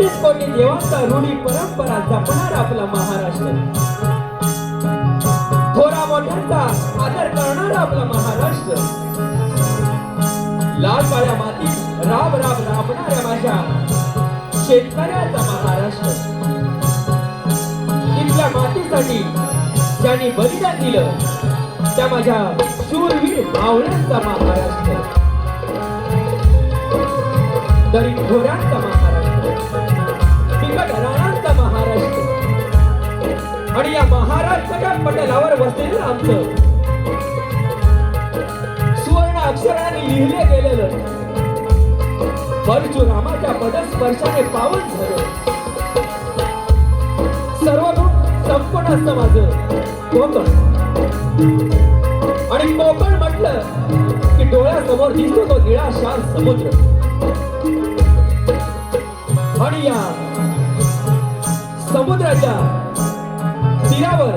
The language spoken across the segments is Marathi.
तेहतीस कोटी देवांचा रूढी परंपरा जपणार आपला महाराष्ट्र, थोरा मोठ्यांचा आदर करणारा आपला महाराष्ट्र, लाल काळ्या मातीत राब राब राबणाऱ्या माझ्या शेतकऱ्याचा महाराष्ट्र, इथल्या मातीसाठी ज्यांनी बलिदान दिलं त्या माझ्या शूरवीर मावळ्यांचा महाराष्ट्र, दरी घोड्यांचा महाराष्ट्र, बिकट राणांचा महाराष्ट्र, आणि या महाराष्ट्राच्या पटलावर बसलेलं आमचं सुवर्ण अक्षराने लिहिले गेलेलं परशुरामाच्या पदस्पर्शाने पावन झालं सर्वगुण संपन्न असतं माझं कोकण. आणि कोकण म्हटलं की डोळ्यासमोर दिसतो तो निळाशार समुद्र, आणि या समुद्राच्या तीरावर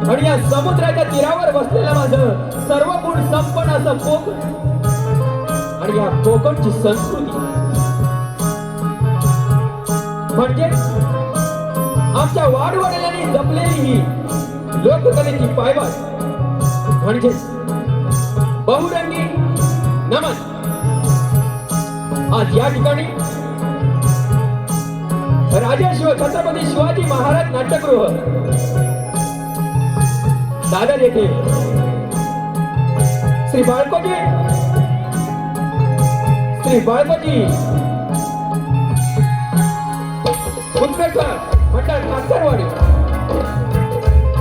आणि या समुद्राच्या तीरावर बसलेलं माझं सर्व गुण संपन्न असं कोकण, आणि या कोकणची संस्कृती म्हणजे आमच्या वाडवडिलांनी जपलेली ही लोककलेची पायवाट म्हणजे बहुरंगी नमन. आज या ठिकाणी राजर्षी छत्रपती शिवाजी महाराज नाट्यगृह दादर येथे श्री बाळकोजी उत्कृष्ट मंडळ कासरवाडी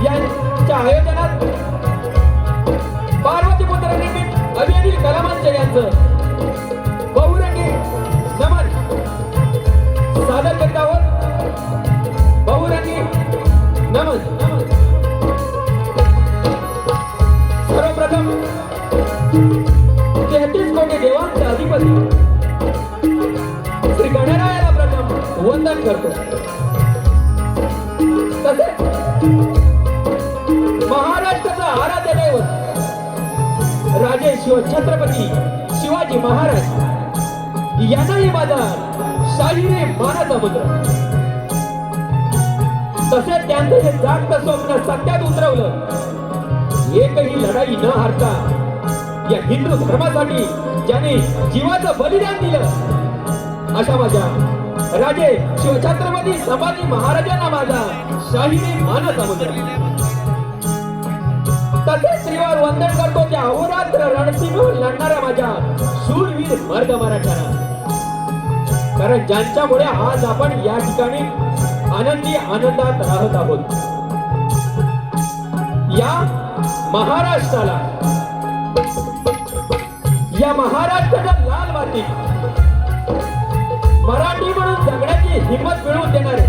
यांच्या आयोजनात पार्वतीपुत्र निर्मित अभिनेत्री कलामंच यांचं बहुरंगी नमन सादर करीत आहोत. बहुरंगी नमन. सर्वप्रथम 33 कोटी देवांचा अधिपती श्री गणरायाला प्रथम वंदन करतो. तसेच महाराष्ट्राचा आराध्य दैवत राजे छत्रपती शिवाजी महाराज यांनाही माझा शाहिरी मानाचा मुद्रा. तसेच त्यांचं हे जागतं स्वप्न सत्यात उतरवलं, एकही लढाई न हारता या हिंदू धर्मासाठी ज्यांनी जीवाचं बलिदान दिलं अशा माझ्या राजे शिवछत्रपती संभाजी महाराजांना माझा शाहिरी मानाचा मुद्रा. तसेच श्रीवार वंदन करतो त्या अहोरात्र रणसिंहवर लढणाऱ्या माझ्या शूरवीर मर्द मराठ्यांना, कारण ज्यांच्यामुळे आज आपण या ठिकाणी आनंदी आनंदात राहत आहोत. या महाराष्ट्राला, या महाराष्ट्राच्या लाल मातीत मराठी म्हणून जगण्याची हिंमत मिळवून देणारे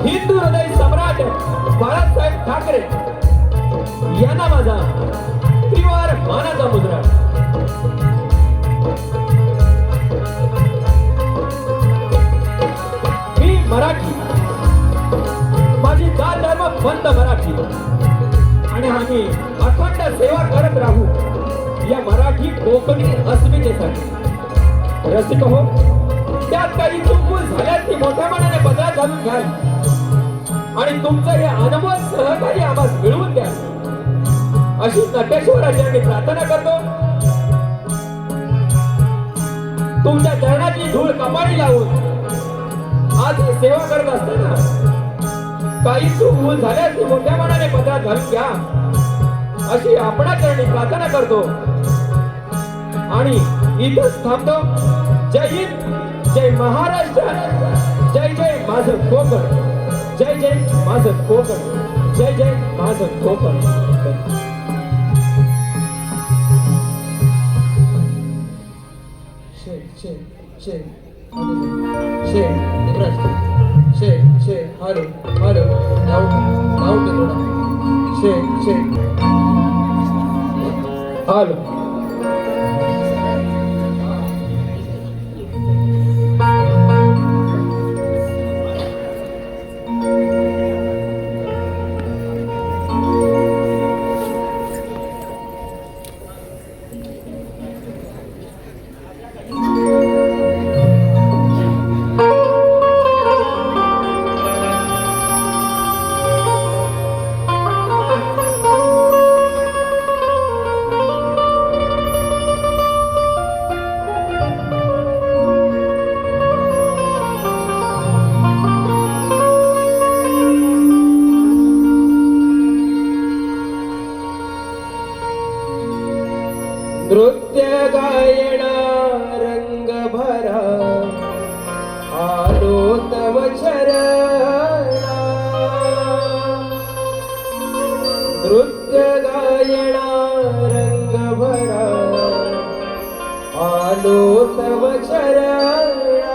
हिंदू हृदय सम्राट बाळासाहेब ठाकरे यांना माझा त्रिवार मानाचा मुद्रा. मी मराठी, माझी जात धर्म बंद मराठी, आणि आम्ही अखंड सेवा करत राहू या मराठी कोकणी अस्मितेसाठी. रसिक हो, त्यात काही चूक झाल्यास ती मोठ्या मनाने बदला घालून घ्याल आणि तुमचं हे अनमोल सहकार्य आम्हाला मिळवून द्या अशी नटेश्वराची आम्ही प्रार्थना करतो. तुमच्या चरणाची धूळ कपाळी लावून आज ही सेवा करत असताना काही चूक भूल झाल्यास ती मोठ्या मनाने बदला घालून घ्या अशी आपणा चरणी प्रार्थना करतो आणि इथंच थांबतो. जय हिंद, जय महाराष्ट्र, जय जय माझं कोकण, जय जय माझं कोकण, जय जय माझं कोकण. शे शे शे शे शे शे हॅलो हॅलो नाव थोडा शे शे हॅलो. नृत्य गायन रंग भरा आलो तव चरणा नृत्य गायन रंग भरा आलो तव चरणा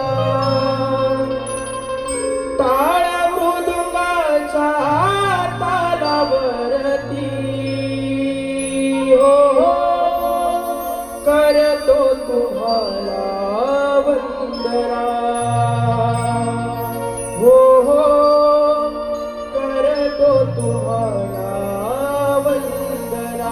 टाळ मृदुंगाच्या तालावरती हो करतो तुम्हाला वंदना हो करतो तुम्हाला वंदना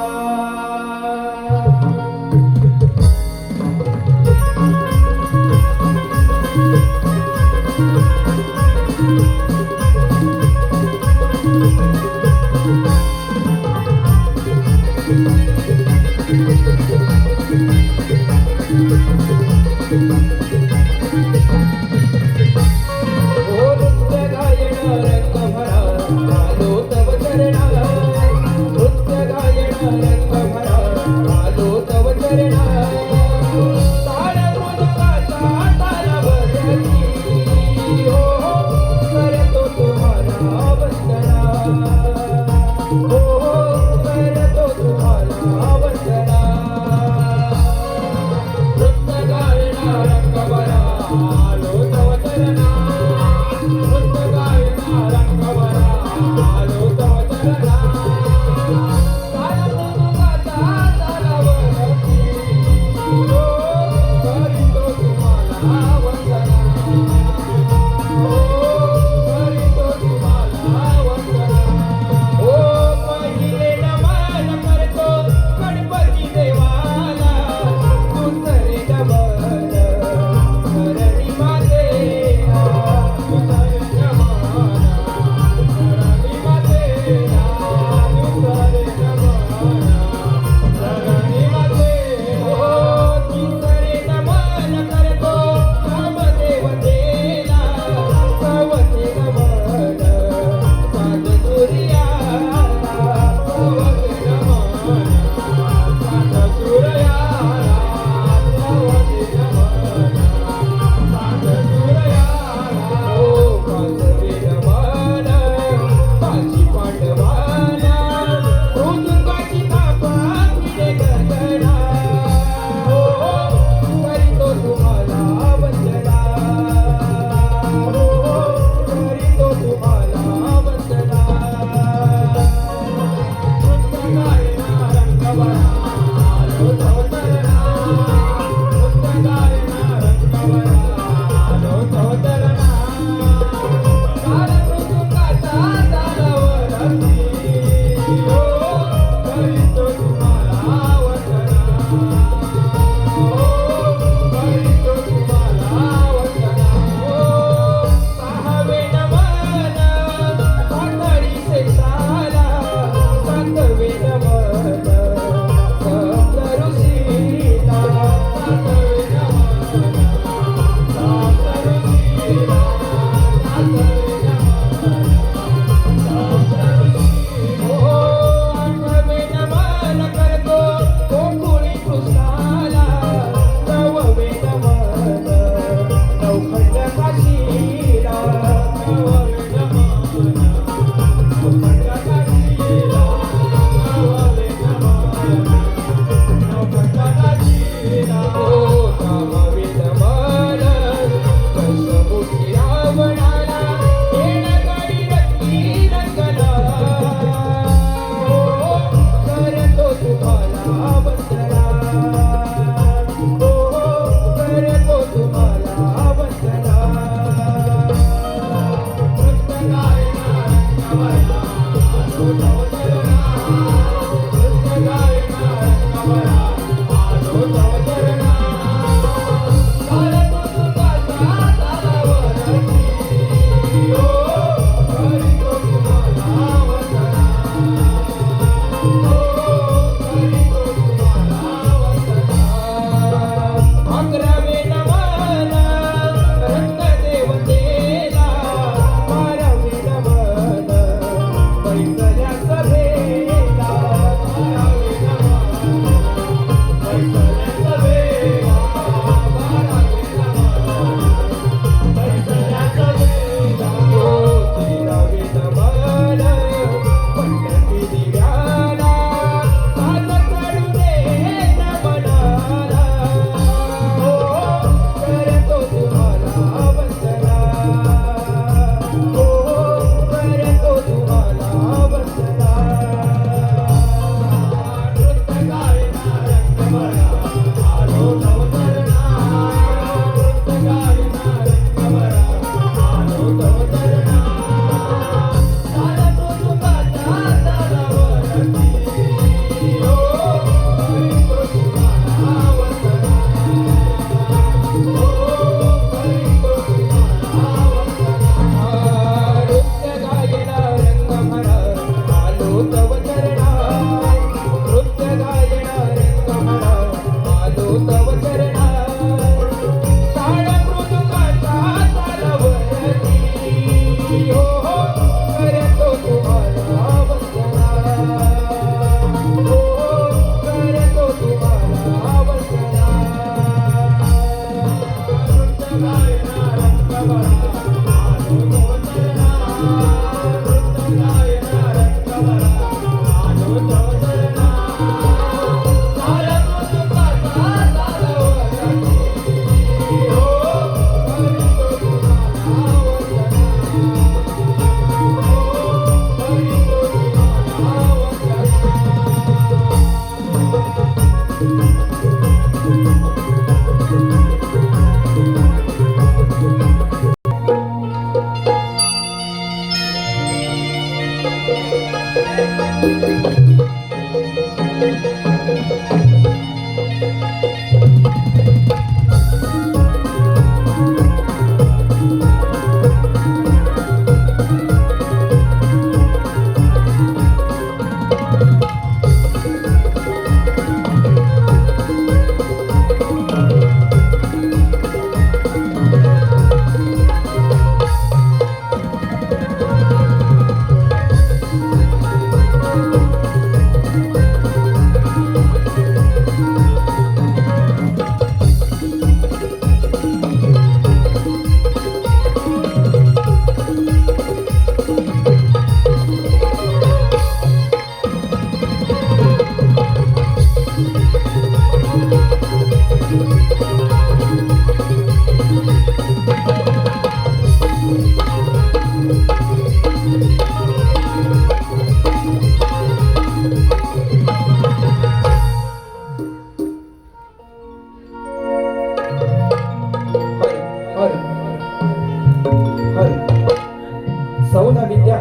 चौदा विद्या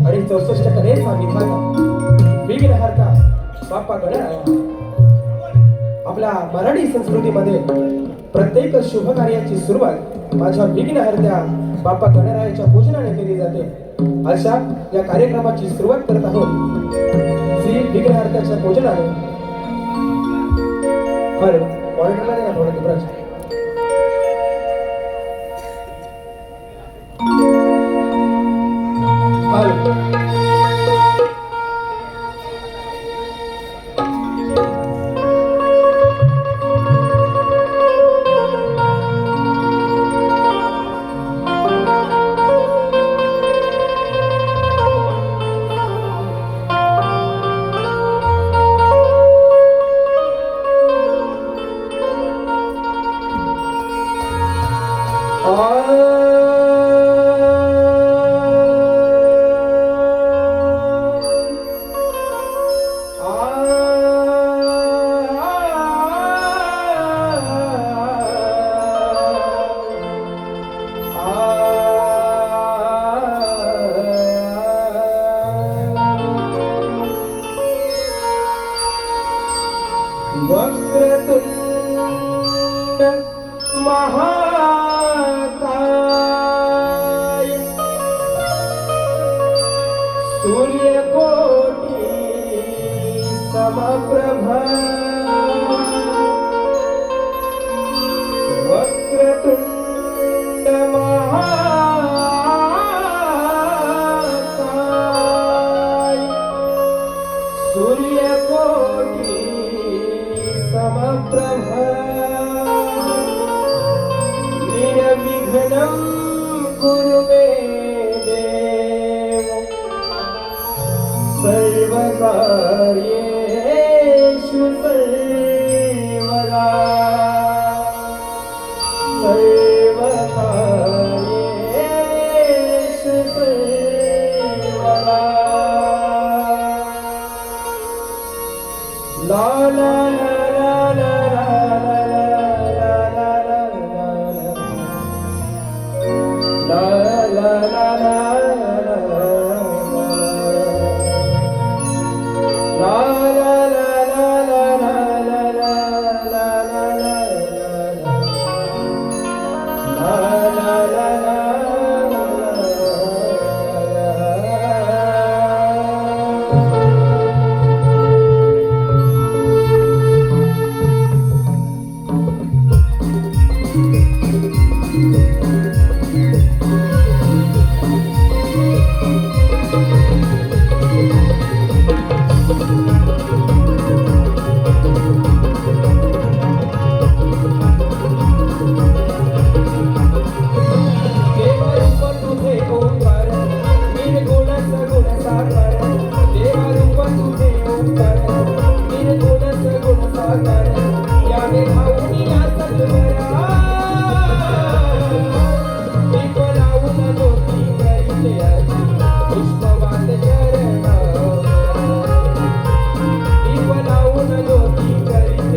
आणि 64 कलेचा विधाता विघ्नहर्ता बाप्पा गणराया. आपल्या मराठी संस्कृतीमध्ये प्रत्येक शुभ कार्याची सुरुवात माझ्या विघ्नहर्त्या बाप्पा गणरायाच्या पूजनाने केली जाते. अशा या कार्यक्रमाची सुरुवात करत आहोत श्री विघ्नहर्त्याच्या पूजनाने. मॉनिटरला द्या थोडं दुबराज. वक्रतुंड महाकाय सूर्यकोटि समप्रभ वक्रतुंड महाकाय सूर्यकोटि समप्रभ निर्विघ्नं कुरु मे देव सर्वकार्येषु सर्वदा सर्वकार्येषु सर्वदा. ला ला ला ला ला ज्योती करी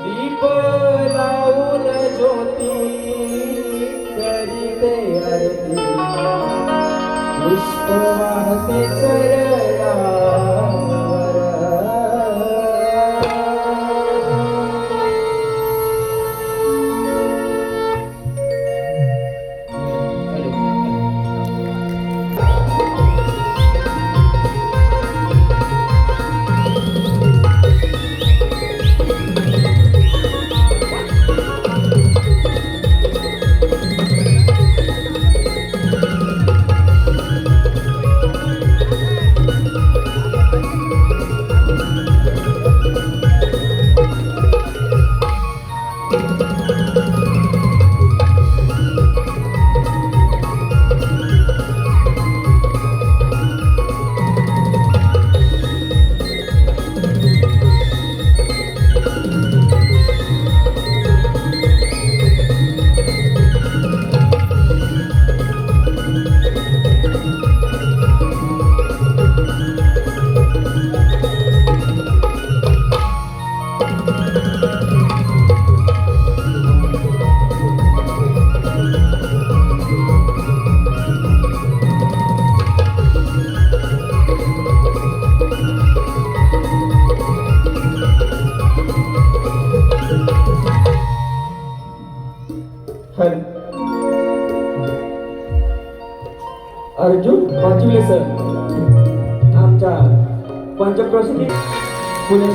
दीप लावून ज्योती करीते आरती पुष्प वाहते अर्जुन वाचवले सर आमच्या पंचक्रोशीतील पुणे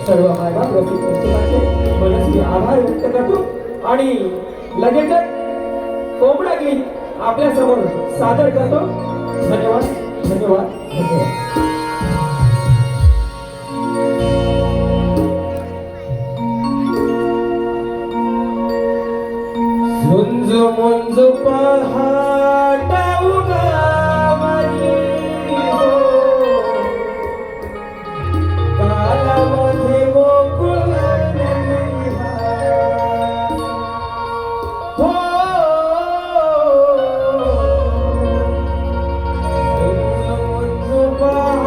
सर्व मायबाप रसिक पुस्तकाचे मनस्वी आभार व्यक्त करतो आणि लगेचच कोंबडा गीत आपल्या समोर सादर करतो. धन्यवाद धन्यवाद धन्यवाद. झुंज मुंज पहाटा उगावली हो, कालामध्ये गोकुळ निहाळ. हो, झुंज मुंज पहाटा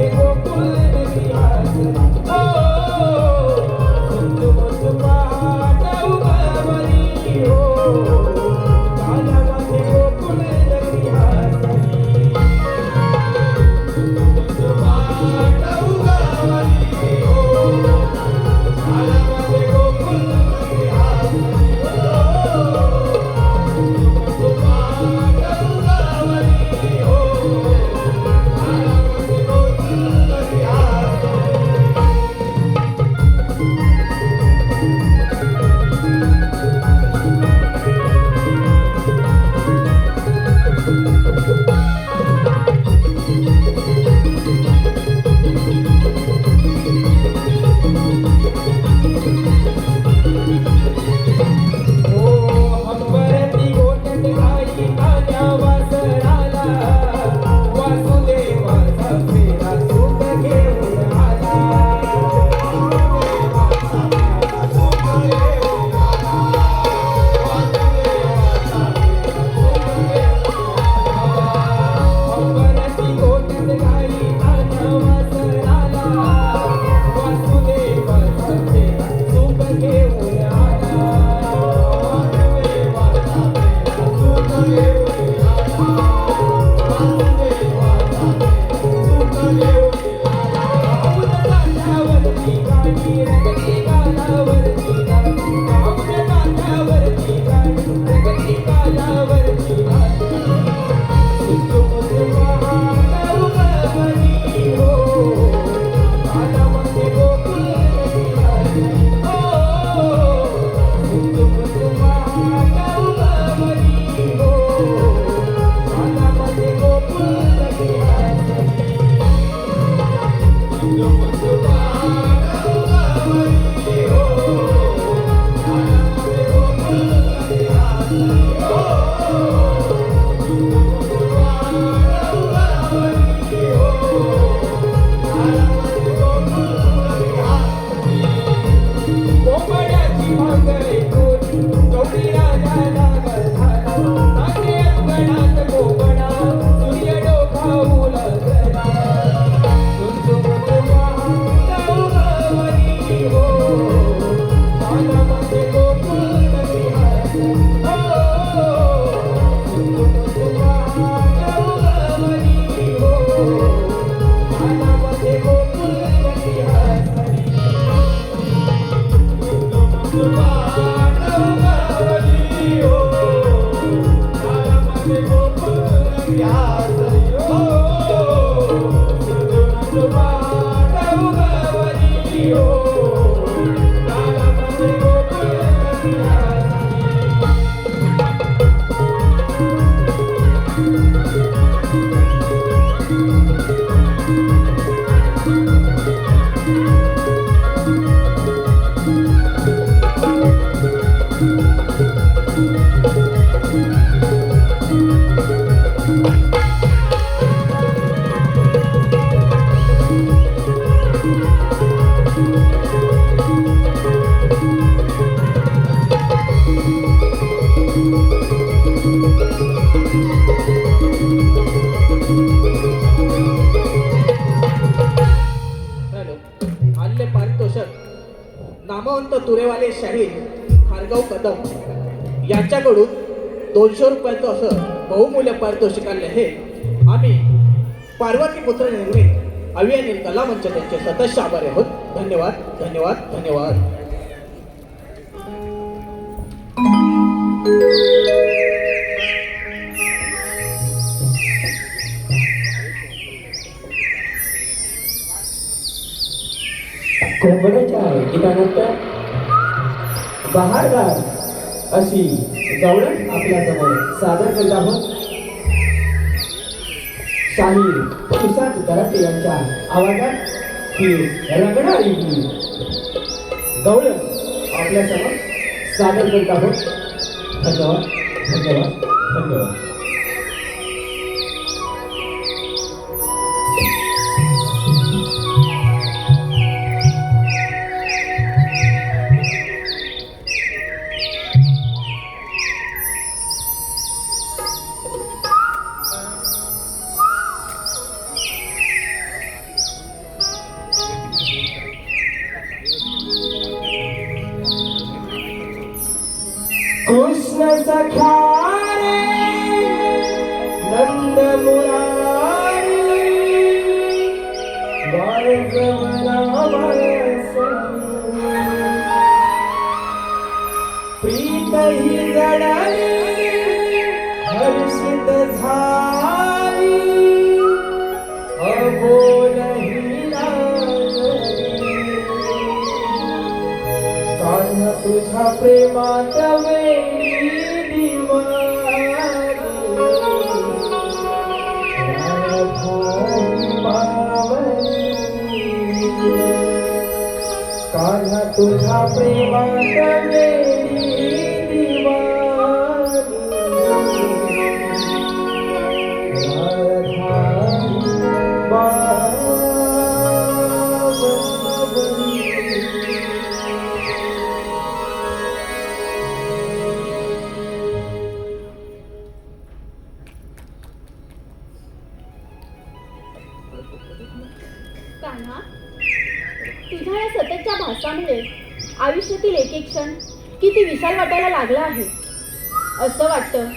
मध्ये गोकुळ नगरी हसली. हो, सुंदू मुंदू पाट उगवली. हो, कानामध्ये गोकुळ नगरी हसली. सुंदू पाट उगवली. हो, कानामध्ये गोकुळ नगरी हसली. सुंदू पाट उगवली. हो, कानामध्ये गोकुळ नगरी हसली. हो, हंबरती गोठ्यात गाई तान्या वासराला. वासुदेवाचा फेरा सुख घेऊन आला. वासुदेवाचा फेरा सुख घेऊन आला. वासुदेवाचा फेरा सुख घेऊन आला. हंबरती गोठ्यात गाई तान्या वासराला. वासुदेवाचा फेरा सुख घेऊन आला. वासुदेवाचा फेरा सुख घेऊन आला. वासुदेवाचा फेरा सुख घेऊन आला. पाऊल काठावरती गाडी रगडी काठावरती गाडी. पाऊल काठावरती गाडी रगडी काठावरती गाडी. सुंदू मुंदू पहाट उगवली. हो, कानामध्ये गोकुळ नगरी हसली. हो, सुंदू मुंदू पहाट उगवली. हो, कानामध्ये गोकुळ नगरी हसली. सुंदू मुंदू पहाट उगवली. हो, कानामध्ये गोकुळ नगरी हसली. हो, सुंदू मुंदू पहाट उगवली. हो, कानामध्ये गोकुळ नगरी हसली. कोंबड्याची भाकरी कोरी गौरी राजाला गळधारा. नाचे अंगणात कोंबडा सूर्य डोकावून गळा. सुंदू मुंदू पहाट उगवली. हो, कानामध्ये गोकुळ नगरी हसली. हो, सुंदू मुंदू पहाट उगवली. हो, कानामध्ये गोकुळ नगरी हसली. सुंदू मुंदू पहाट उगवली. हो, कानामध्ये गोकुळ नगरी हसली. हो, सुंदू मुंदू पहाट उगवली. हो, कानामध्ये गोकुळ नगरी हसली. हॅलो. हल्ले पारितोषक नामवंत तुरेवाले शाहीर भार्गव कदम यांच्याकडून 200 रुपयाचं असं बहुमूल्य पारितोषिक आले आहे. आम्ही पार्वतीपुत्र निर्मित अभियान कला मंच त्यांचे सतत आभारी आहोत. धन्यवाद धन्यवाद धन्यवाद. कोंबड्याच्या गीतानंतर बहारदार अशी गवळण आपल्या समोर सादर करत आहोत. शाहीर सुशांत दराटे यांच्या आवाजात ही रंगणारी ही गवळण आपल्या समोर सादर करत आहोत. धन्यवाद धन्यवाद धन्यवाद. सख्या रे नंद मुरारी प्रीत ही जडली हर्षित झाली अबोलही कान्हा तुझ्या प्रेमात वेडी दिवाली कान्हा तुझ्या प्रेमात वेडी दिवाली कान्हा, तुझ्या या सततच्या भासामुळे आयुष्यातील एक एक क्षण किती विशाल वाटायला लागला आहे. असं वाटतं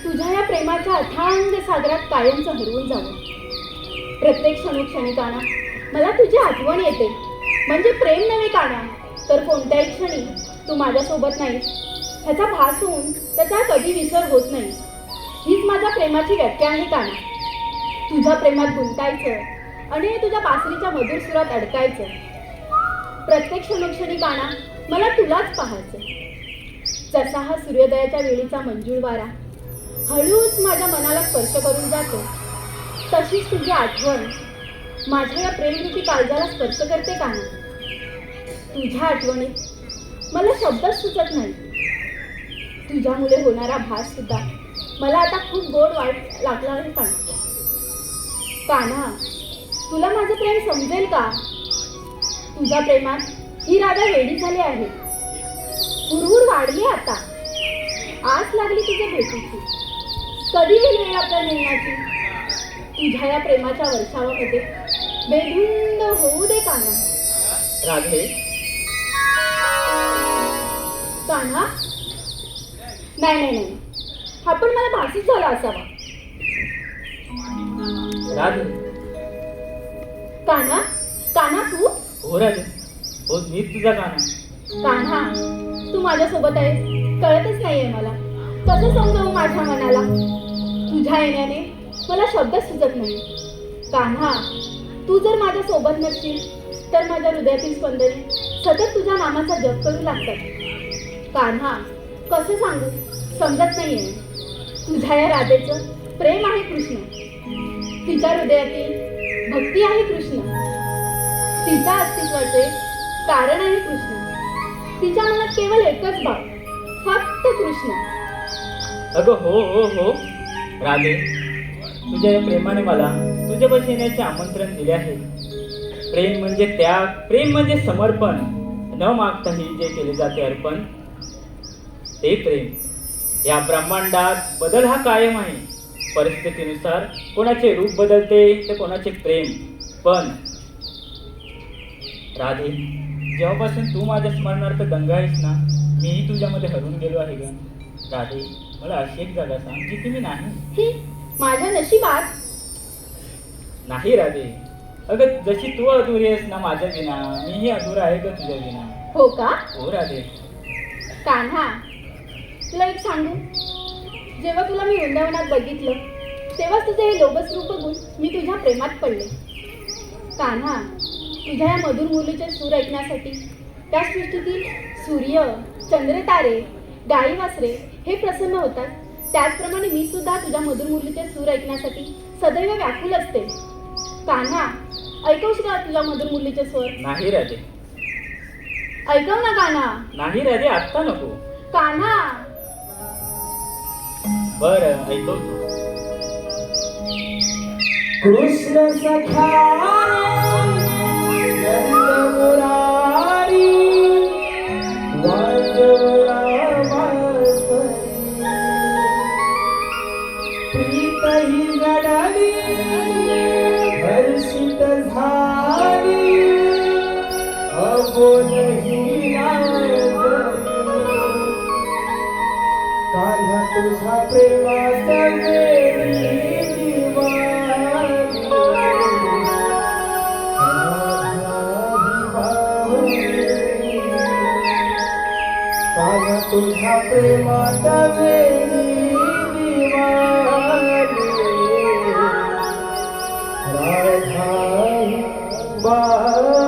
तुझ्या या प्रेमाच्या अथांग सागरात कायमचं हरवून जावं. प्रत्येक क्षणोक्षणी कान्हा मला तुझी आठवण येते. म्हणजे प्रेम नव्हे कान्हा, तर कोणत्याही क्षणी तू माझ्यासोबत नाहीस ह्याचा भास होऊन त्याचा कधी विसर होत नाही. हीच माझ्या प्रेमाची व्याख्या आहे कान्हा. तुझ्या प्रेमात गुंतायचं आणि तुझ्या बासरीच्या मधुर सुरात अडकायचं. प्रत्येक क्षणोक्षणी कान्हा मला तुलाच पाहायचं. जसा हा सूर्योदयाच्या वेळीचा मंजूळ वारा हळूच माझ्या मनाला स्पर्श करून जातो, तशीच तुझी आठवण माझ्या या प्रेमरूपी काळजाला स्पर्श करते कान्हा. तुझ्या आठवणीत मला शब्दच सुचत नाही. तुझ्यामुळे होणारा भास सुद्धा मला आता खूप गोड वाट लागला आहे कान्हा. कान्हा, तुला माझं प्रेम समजेल का? तुझ्या प्रेमात ही राधा वेडी झाली आहे. हुरहुर वाढली आता. आस लागली तुझ्या भेटीची. कधी येईल वेळ आपल्या मिळण्याची? तुझ्या या प्रेमाच्या वर्षावामध्ये बेधुंद होऊ दे कान्हा. राधे, कान्हा, नाही नाही नाही, हा पण मला भासीच झाला असावा. राधे, कान्हा, कान्हा तू? हो राधे, हो मीच तुझा कान्हा. कान्हा, तू माझ्यासोबत आहेस कळतच नाहीये मला. कसं समजावू माझ्या मनाला? तुझ्या येण्याने मला शब्दच सुचत नाही. कान्हा, तू जर माझ्या सोबत नसशील तर माझ्या हृदयातील स्पंदने सतत तुझ्या नामाचा जप करू लागतात. कान्हा, कसं सांगू समजत नाहीये. तुझ्या या राधेचं प्रेम आहे कृष्ण. तिच्या हृदयातील भक्ती आहे कृष्ण. तिच्या अस्तित्वाचे कारण आहे कृष्ण. तिच्या मनात केवळ एकच भाव, फक्त कृष्ण. अगं हो हो हो राधे, तुझ्या या प्रेमाने मला तुझ्यापाशी येण्याचे आमंत्रण दिले आहे. प्रेम म्हणजे त्याग, प्रेम म्हणजे समर्पण. न मागताही जे केले जाते अर्पण, ते प्रेम. या ब्रह्मांडात बदल हा कायम आहे. परिस्थितीनुसार कोणाचे रूप बदलते तर कोणाचे प्रेम. पण राधे, जेव्हापासून तू माझ्या स्मरणार्थ दंग आहेस ना, मीही तुझ्यामध्ये हरवून गेलो आहे ग. राधे, मला अशी एक जागा सांग जिथे मी नाही. माझ्या नशिबात नाही राधे, अगं जशी तू अधुरी आहेस ना माझ्या विना, मीही अधुरा आहे ग तुझ्या विना. हो का? हो राधे. कान्हा, तुला एक सांगू, जेव्हा तुला मी वृंदावनात बघितलं तेव्हाच तुझे हे लोभस रूप बघून मी तुझ्या प्रेमात पडले. कान्हा, तुझ्या या मधुर मुलीचे सूर ऐकण्यासाठी त्या सृष्टीतील सूर्य, चंद्र, तारे, गाई वासरे हे प्रसन्न होतात, त्याचप्रमाणे मी सुद्धा तुझ्या मधुर मुलीचे सूर ऐकण्यासाठी सदैव व्याकुल असते. कान्हा, ऐकवशील का तुझ्या मधुर मुलीचे स्वर? नाही राधे. ऐकव ना कान्हा. नाही राधे, आत्ता नको. कान्हा, बरं ऐकवतो. कृष्ण सख्या नंद मुरारी वाजवला बासरी. प्रीत ही जडली हर्षित झाली अबोलही लाजली. तुझ्या प्रेमाचा वेळी दिवाणी काना तुझ्या प्रेमाचा वेळी दिवाणी राधा बाबरी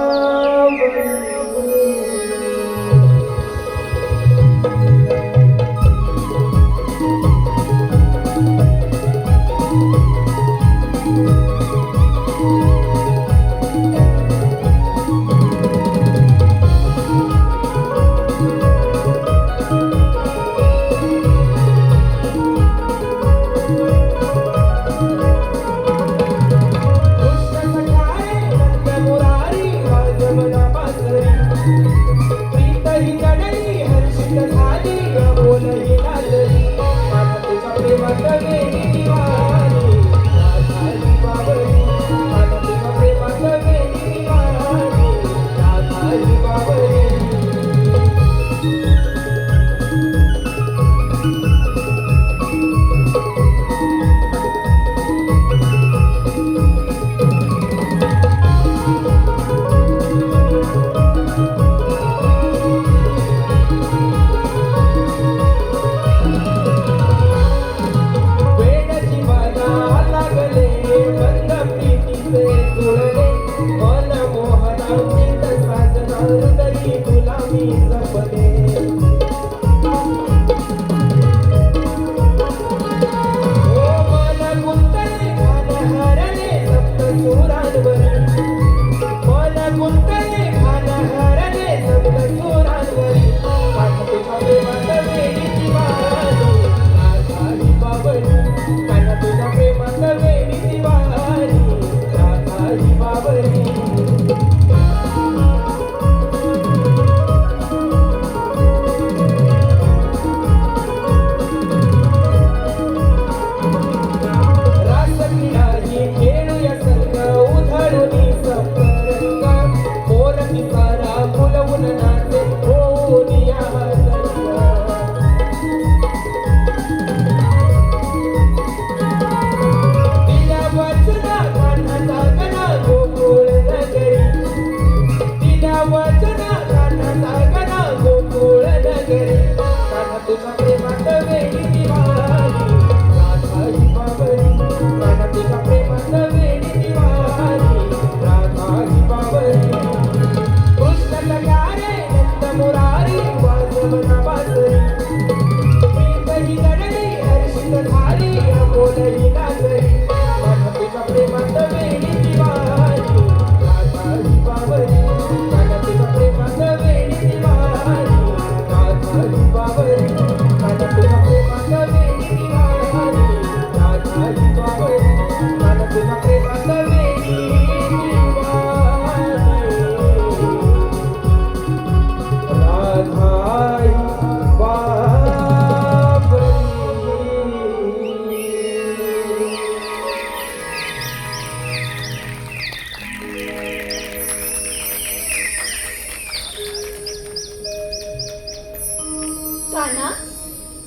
कान्हा,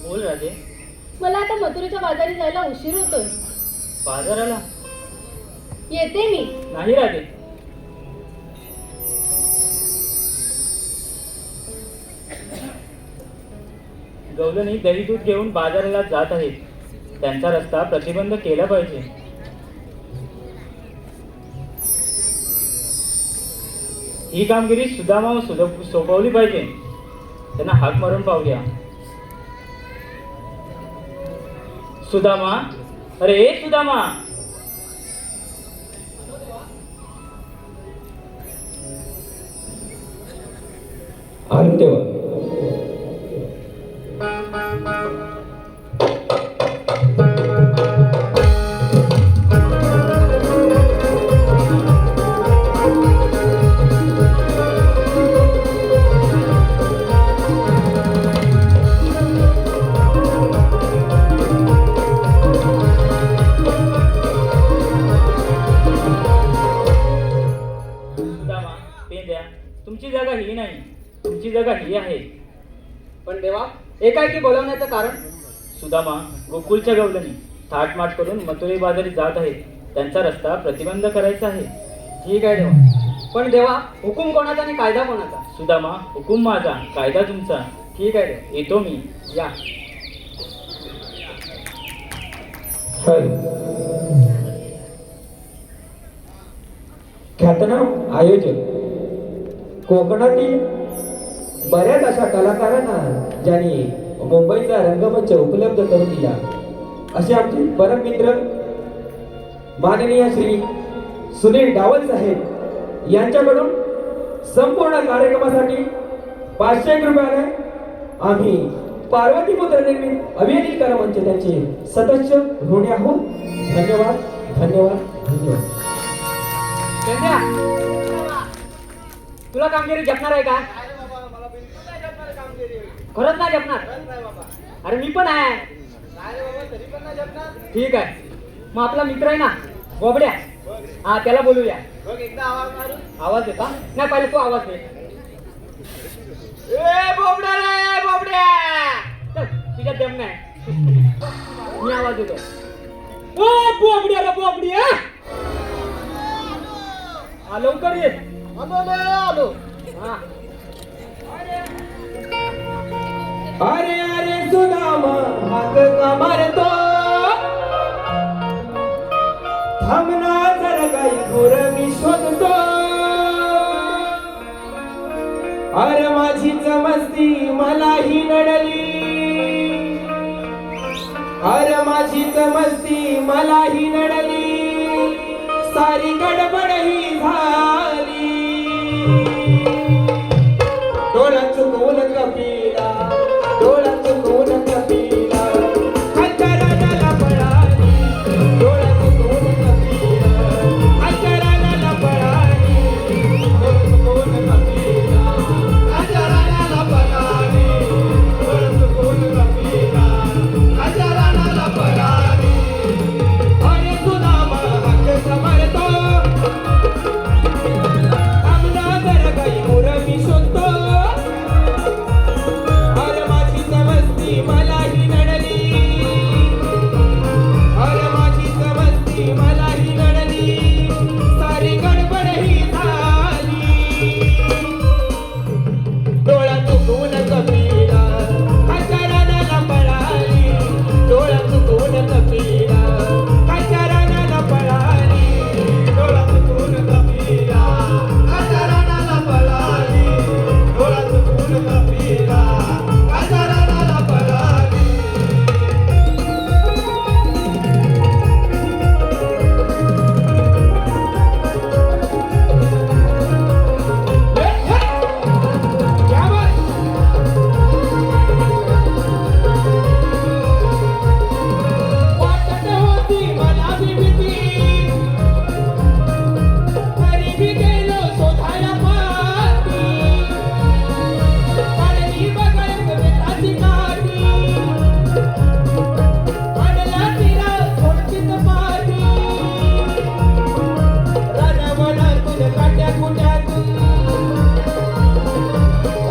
बोल राधे. मला आता मथुरेच्या बाजारी जायला उशीर होतोय. बाजाराला येते मी. नाही राधे. गवलनी दही दूध घेऊन बाजाराला जात आहेत. त्यांचा रस्ता प्रतिबंध केला पाहिजे. ही कामगिरी सुदामा सोपवली पाहिजे. त्यांना हाक मारून पाहूया. सुदामा, अरे सुदामा. अंत्यवर तुमची जागा ही नाही, तुमची जागा ही आहे. पण देवा, एकाएकी बोलवण्याचं कारण? सुदामा गोकुळच्या गवलनी थाटमाट करून मथुरे बाजारी जात आहेत. त्यांचा रस्ता प्रतिबंध करायचा आहे. ठीक आहे देवा. पण देवा, हुकूम कोणाचा आणि कायदा कोणाचा? सुदामा, हुकूम माझा, कायदा तुमचा. ठीक आहे देवा. येतो मी. या. ख्यातनाम आयोजक कोकणातील बऱ्याच अशा कलाकारांना ज्यांनी मुंबईचा रंगमंच उपलब्ध करून दिला असे आमचे परम मित्र माननीय श्री सुनील डावल साहेब यांच्याकडून संपूर्ण कार्यक्रमासाठी 500 रुपयाने आम्ही पार्वतीपुत्र निर्मित अभियानिक कलामंच त्यांचे सदस्य ऋणी आहोत. धन्यवाद धन्यवाद धन्यवाद. चंद्या, तुला कामगिरी जपणार आहे का? खरंच नाही जपणार? अरे मी पण आहे. ठीक आहे. मग आपला मित्र आहे ना बोबड्या, हा त्याला बोलूया. आवाज देता नाही, पहिले तू आवाज दे. ए बोबड्या रे बोबड्या, चल तुझ्या दम नाही. मी आवाज देतो. ओ बोबड्या रे बोबड्या, हा लवकर ये. आलो. हा. अरे अरे सुदामा हाक का मारतो थांबना जरा काही घोर मी शोधतो. अरे माझीच मस्ती मलाही नडली, अरे माझीच मस्ती मलाही नडली, सारी गडबड ही झाली. डोळा चुकवून कपिला, डोळा चुकवून कपिला, अंतराला पळाली. डोळा चुकवून कपिला, अंतराला पळाली. डोळा चुकवून कपिला, अंतराला पळाली. डोळा चुकवून कपिला, अंतराला पळाली. अरे सुदामा हाक मारतो, थांबना जरा काही मोर मी शोधतो. अरे माझी समजती मलाही नडली, अरे माझी समजती मलाही नडली, सारी गडबड ही झाली. डोळा चुकवून कपिला, अंतराला पळाली. डोळा चुकवून कपिला, अंतराला पळाली. डोळा चुकवून कपिला, अंतराला पळाली. डोळा चुकवून कपिला, अंतराला पळाली. क्या बात. वाटत होती मला भीती, तरी मी गेलो शोधायला पाठी. काढली बघत बेताची काठी, काढला तिला सोडतीत पाठी. रानावनातून काट्या कुट्यातून,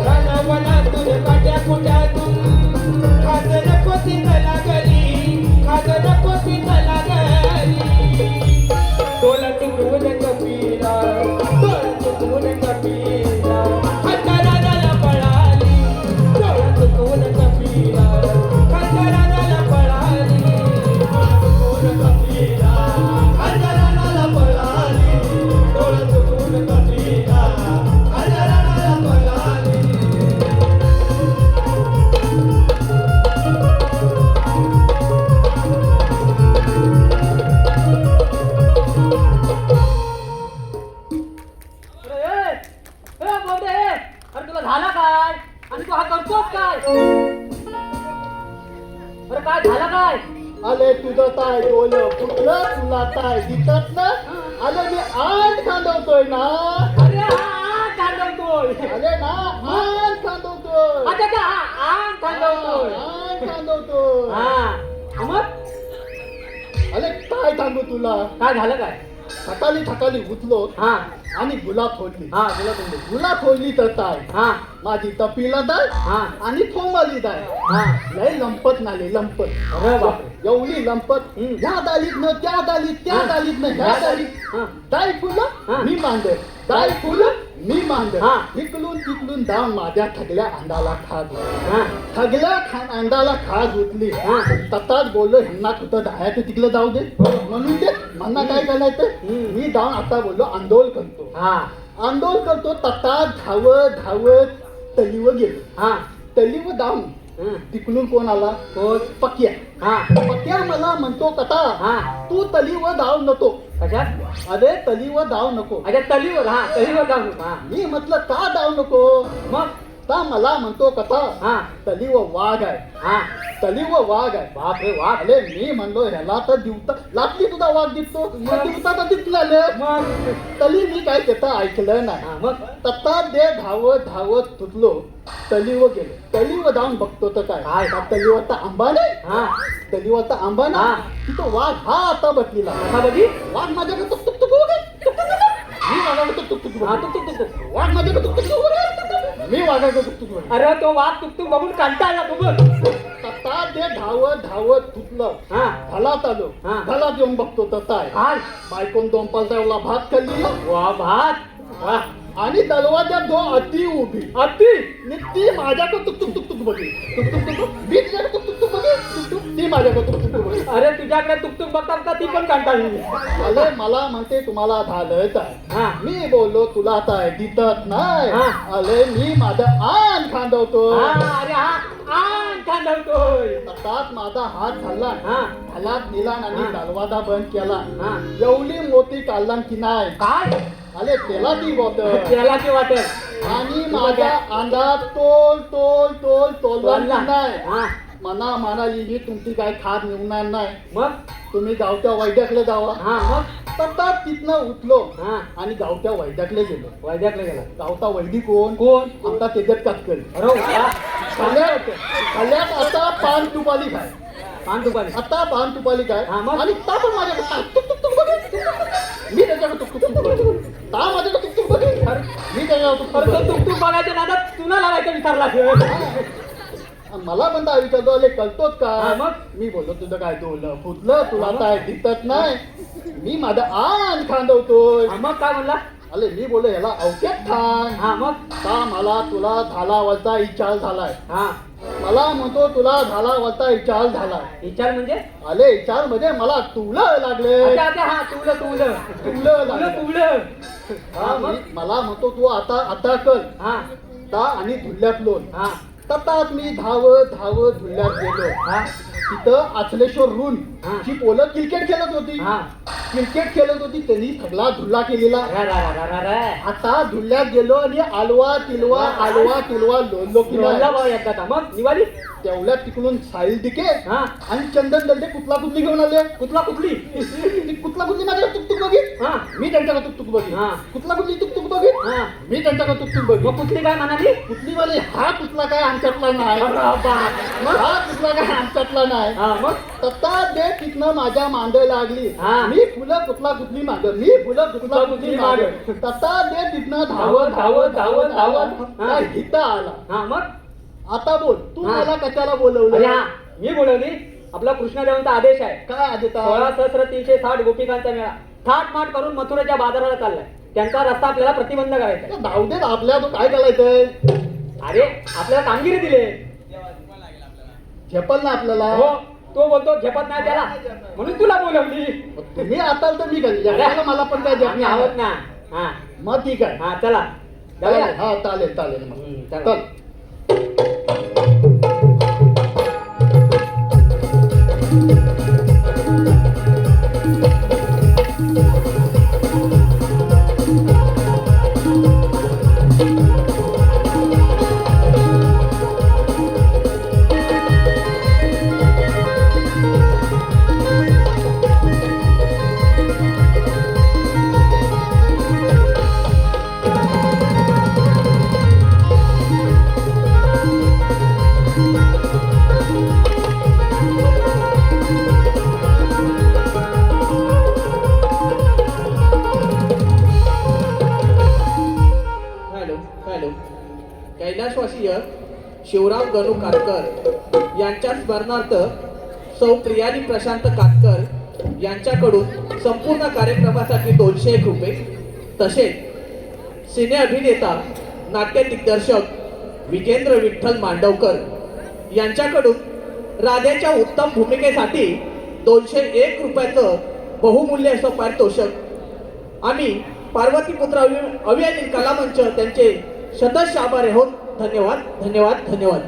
रानावनातून काट्या कुट्यातून, खात नको सीताला गली, खात नको सीताला गली. डोळा चुकवून कपिला, डोळा चुकवून कपिला, अंतराला पळाली. डोळा चुकवून कपिला, अंतराला पळाली. डोळा चुकवून कपिला, अंतराला पळाली. डोळा चुकवून कपिला, अंतराला पळाली. अरे तुला झाला काय? आणि तू हा करतोस काय? अरे काय झाला काय? आले तुझं काय डोलं फुटलं तुला काय दिसत ना. आले मी आठ खांदवतोय ना. अरे हा खांदवतोय. आले ना आठ खांदवतोय. अच्छा का आण खांदवतोय. आठ खांदवतोय. हा मग आले काय सांगू तुला. काय झालं काय? थकाली थकाली उठलो हा आणि गुलाब फोडली हा तुला तुम्ही गुलाब फोडली तर काय हा माझी तपीला दाय हा आणि थोमाली दाय हा लय लंपत नाले लंपत अरे बापरे एवढी लंपत हम्म. ह्या दालीत न त्या दालीत त्या हा. दालीत न ह्या ह्या दालीत हा. दाय फुलं हा. मी मांडर दाय फुलं मी मांडर हा. इकडून तिकडून दाम माझ्या थगल्या अंडाला खाज उठली. हा थगल्या अंडाला खाज उठली हा. तताच बोललो ह्यांना कुठं जायचं तिकडे जाऊ दे म्हणून ते म्हणणं काय करायचं हम्म. मी जाऊन आता बोललो आंदोलन करतो हा आंदोलन करतो तताच धावत धावत तलीवर गेलो हा तलीवर जाऊन हं. तिकडून कोण आला कोण? पक्या हा पक्या मला म्हणतो कथा हा तू तलीवर धाव नको कशात अरे तलीवर धाव नको अच्छा तलीवर हा तलीवर जाऊ नका हा मी म्हटलं का धाव नको मग का मला म्हणतो कथा हा तलीवर वाघ आहे हा तलीवर वाघ आहे बापरे वा अरे मी म्हणलो ह्याला तर दिवता लाटली तुझा वाघ दिसतो मग? दिवता तर दिसला मग तली मी काय त्याचं ऐकलं नाही हा मग तत्ता दे धावत धावत तुटलो तलीवर गेलो तलीवर जाऊन बघतो तर काय काय? का तलीवर तर आंबा नाही हा तलीवर तर आंबा ना हा. तिथं वाघ हा आता बसलेला कसा बघी वाघ माझ्याकडे टुक टुक टुक उभे. टुक टुक टुक. मी वाघाकडे टुक टुक टुक हा उभे. तुक तुक तुक वाघ माझ्याकडे टुक टुक टुक उभे. मी वाघाकडे टुक टुक उभे. अरे तो वाघ तुक तुक बघून कंटाळला तू बघ तत्ता दे धावत धावत तुटलं हा घालात आलो हा. घालात येऊन बघतो तसा आहे काय बायकोन दोन पालतावला भात खाल्ली वा भात वा आणि दरवाजा दो अति उभी अति ती माझ्याकडे टुक टुक टुक टुक बघी टुक टुक टुक टुक. मी तिच्याकडे टुक टुक टुक बघी टुक टुक ती माझ्याकडे टुक टुक टुक बघी अरे तुझ्याकडे तुक तुक बघता बघता ती पण कंटाळली अरे मला म्हणते तुम्हाला झालंच आहे हा मी बोललो तुला आता दिसत नाही हा. अरे मी माझं आण खांदवतो हा अरे हा आण खांदवतोय तसाच माझा हात झाला हा हालात नेला आणि हा. दरवाजा बंद केला हा एवढी मोठी काढला की नाही काय अरे त्याला ती बॉटल त्याला ते वाटत आणि माझ्या अंगात तोल तोल तोल तोलला की नाही हा मना म्हणाली मी तुमची काय खात निघणार नाही मग तुम्ही गावच्या वैद्याकडे जावा हा मग तसाच तिथनं उठलो हा आणि गावच्या वैद्याकडे गेलो वैद्याकडे गेला गावचा वैदी कोण कोण आमचा तेजत कातकरी अरे वा. खाल्ल्यात खाल्ल्यात आता पान तुपाली खाय पान दुपारी आता पान तुपाली काय हा, मग? आणि ता पण माझ्याकडे टुक टुक टुक बघे मी त्याच्याकडे टुक टुक टुक बघे ता माझ्याकडे टुक टुक बघे मी त्याच्याकडे टुक अरे टुक तो बघे तुक तुक बघायच्या नादात तुला लावायचं विचारला मला पण तर विचारतो आले कळतोच हा, का मग? मी बोललो तुझं काय डोलं फुटलं तुला काय दिसत नाही मी माझा आण खांदवतोय मग काय म्हणला अरे मी बोललो याला अवक्यात खान हा मग का मला तुला झाला वरचा विचार झालाय हा मला म्हणतो तुला झाला वरचा विचार झालाय विचार म्हणजे अरे विचार मध्ये मला तुला लागले अच्छा अच्छा हा तुला तुलं तुला तुलं लागले तुलं हा, हा मग मला म्हणतो तू आता कर हा ता आणि धुल्ल्यात लोन हा ततात मी धावत धावत धुल्ल्यात गेलो हा तिथं आचलेश्वर रून हा. जी पोलं क्रिकेट खेळत होती हा क्रिकेट खेळत होती त्यांनी सगळा धुल्ला केलेला रा रा रा रा रा आता धुल्ल्यात गेलो आणि आलवा तिलवा लोणलो की लोणला नाही. भाऊ एकदा मग निवाली तेवढ्यात तिकडून साहिल दिके हा आणि चंदन दलते कुठला कुठली घेऊन आले कुठला कुठली ती कुठला कुठली माझ्याकडे तुकतुक बघित हा मी त्यांच्याकडे तुकतुक बघित हा. कुठला कुठली तुकतुक बघित हा मी त्यांच्याकडे तुकतुक बघित मग कुठली काय म्हणाली कुठली वाली हा कुठला काय आमच्यातला नाही अरे बाप. मग? हा कुठला काय आमच्यातला नाही हा मग तत्ता दे तिथनं माझ्या मांड लागली हा. मी फुलं कुठला कुठली माग मी फुलं कुठला कुठली माग मागं. तत्ता दे तिथनं धावत, धावत, धावत, धावत. हा. काय हिता आला हा मग आता बोल तू हा. मला कशाला अरे बोलवलं हा मी बोलवली आपला कृष्णदेवांचा आदेश आहे काय आदिता 16,360 गोपिकांचा मेळा थाट माट करून मथुरेच्या बाजाराला चाललाय त्यांचा रस्ता आपल्याला प्रतिबंध करायचा आहे. धाव दे आपल्या तो काय करायचंय अरे आपल्याला कामगिरी दिली झेपल ना आपल्याला हो तो बोलतो झेपत नाही त्याला म्हणून तुला बोलवली तुम्ही आता तर मी घाली याला मला पण काय आम्ही आहोत ना हा मग ठीक आहे हा चला चालेल जाऊया. हा चालेल चालेल मग चला. चल कैलासवासीय शिवराम गणू कातकर यांच्या स्मरणार्थ सौ प्रियाली प्रशांत कातकर यांच्याकडून संपूर्ण कार्यक्रमासाठी 201 रुपये, तसेच सिने अभिनेता नाट्य दिग्दर्शक विजेंद्र विठ्ठल मांडवकर यांच्याकडून राधेच्या उत्तम भूमिकेसाठी 201 रुपयाचं बहुमूल्य असं पारितोषिक आम्ही पार्वतीपुत्र अभियानी कलामंच त्यांचे शतश आभारी आहोत. धन्यवाद धन्यवाद धन्यवाद.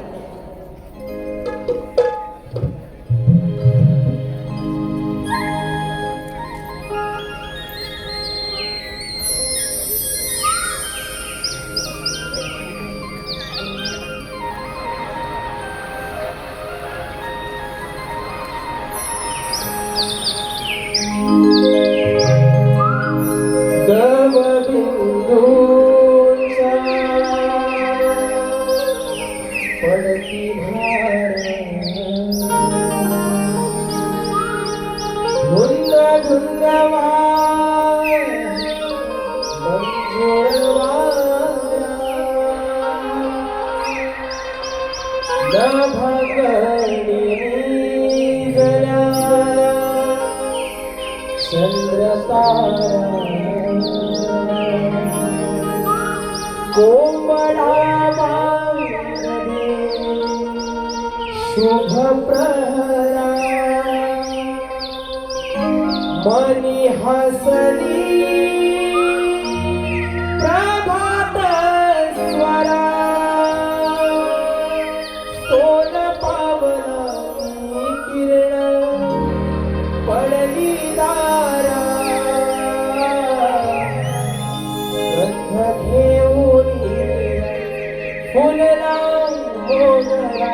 पडती शुभ प्रहरा मनी हसली प्रभात स्वरा सोन पावना किरण पडली दारा रथ घेऊन फुलला मोगरा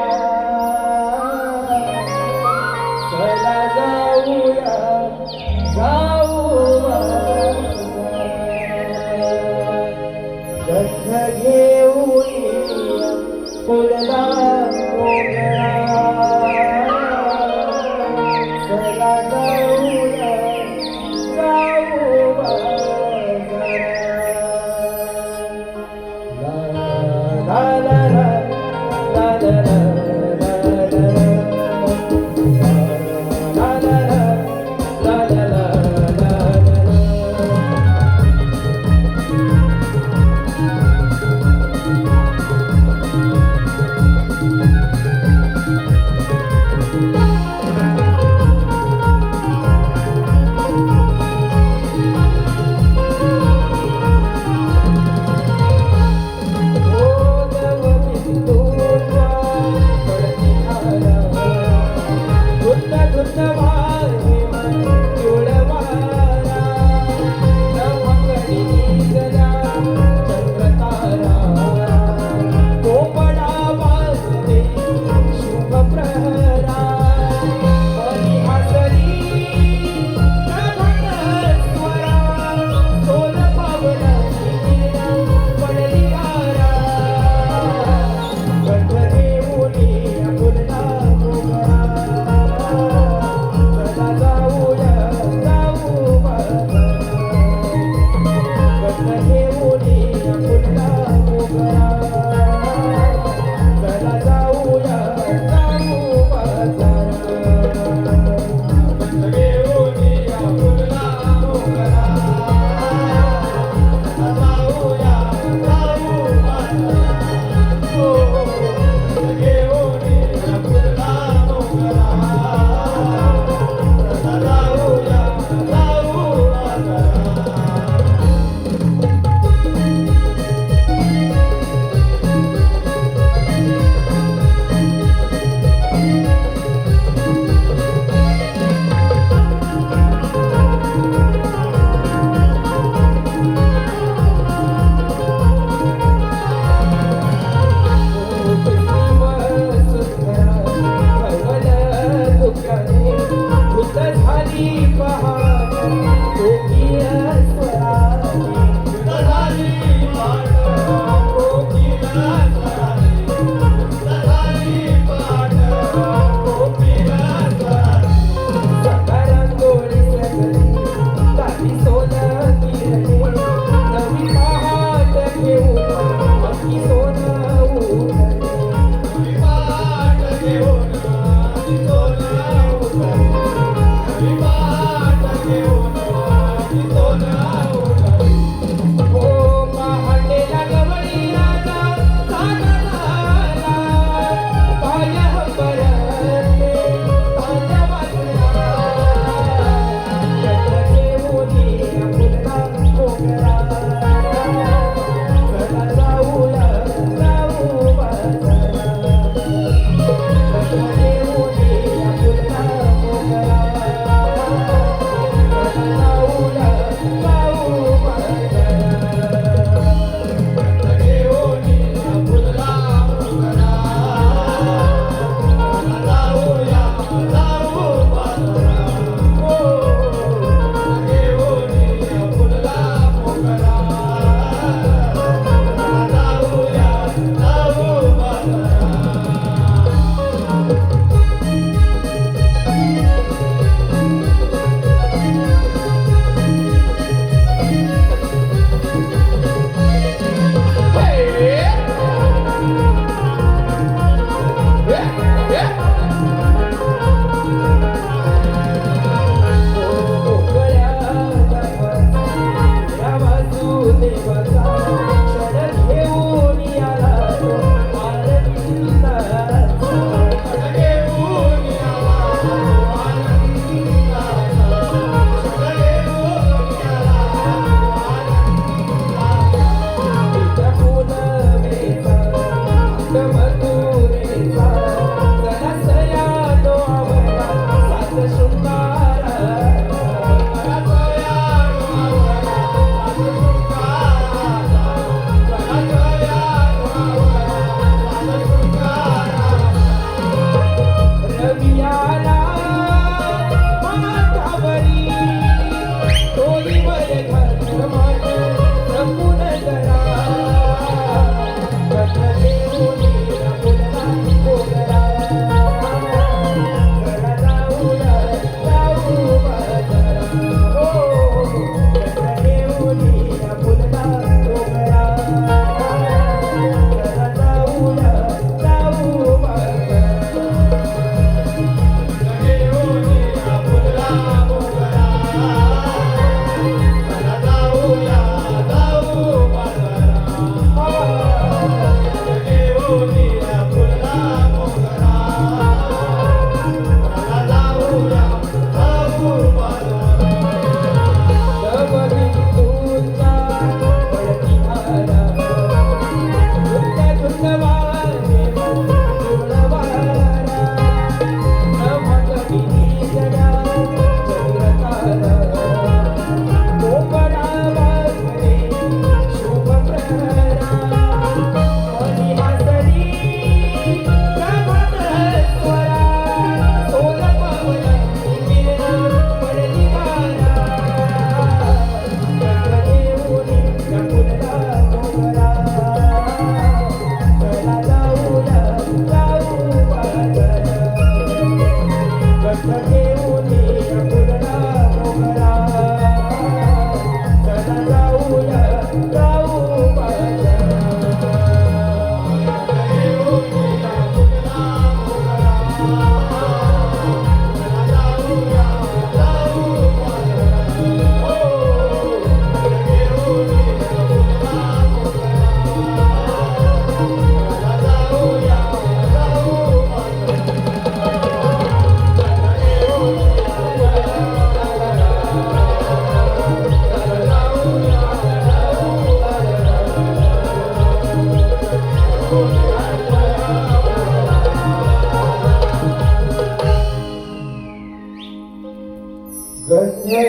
गण्य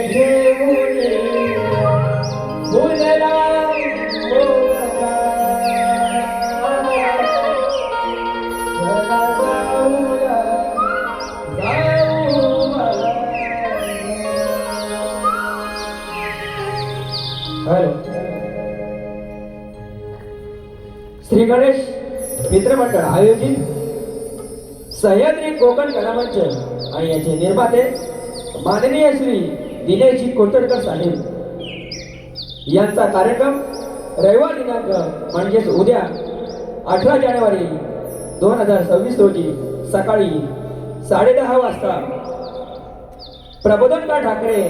घेऊन फुलला मोहरा, चला जाऊया, जाऊ मला. हॅलो. श्री गणेश मित्रमंडळ आयोजित सह्याद्री कोकण कलामंच आणि याचे निर्माते माननीय श्री दिनेशजी कोटडकर साहेब यांचा कार्यक्रम रविवार दिनांक म्हणजेच उद्या 18 जानेवारी 2026 रोजी सकाळी 10:30 वाजता प्रबोधनकार ठाकरे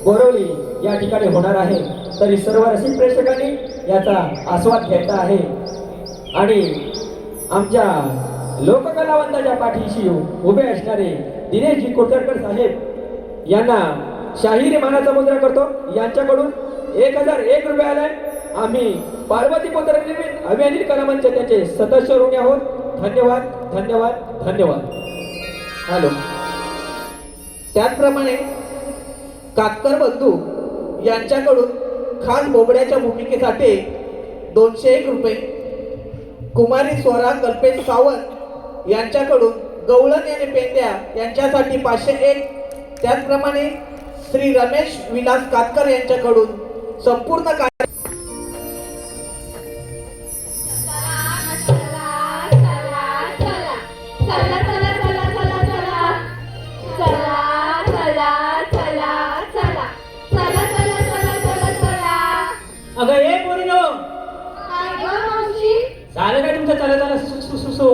बोरवली या ठिकाणी होणार आहे. तरी सर्व रसिक प्रेक्षकांनी याचा आस्वाद घ्यायचा आहे आणि आमच्या लोककलावंताच्या पाठीशी उभे असणारे दिनेशजी कोटडकर साहेब यांना शाहीर मानाचा मुद्रा करतो. यांच्याकडून 1001 रुपये आले. आम्ही पार्वती पुत्र निर्मित अभियानिक कलामंच त्याचे सदस्य ऋणी आहोत. धन्यवाद धन्यवाद धन्यवाद. हॅलो. त्याचप्रमाणे कातकर बंधू यांच्याकडून खास बोबड्याच्या भूमिकेसाठी 201 रुपये, कुमारी स्वरा कल्पेश सावंत यांच्याकडून गवळण आणि पेंड्या यांच्यासाठी 501. त्याचप्रमाणे श्री रमेश विलास कातकर यांच्याकडून संपूर्ण कार्य अगं ये पोरीनो, झालं काय तुमचं चला चला सुसु?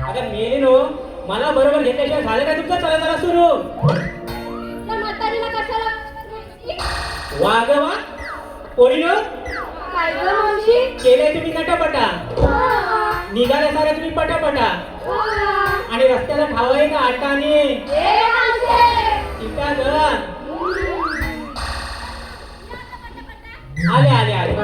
अगं मेले नो, मला बरोबर घेतल्याशिवाय झालं काय तुमचं चला चला सुरू? वाग वा पोरीनो, केले तुम्ही नटापटा, निघाल्या साऱ्या तुम्ही पटापटा आणि रस्त्याला ठावाय का आटाने टीका ग. आले आले आले.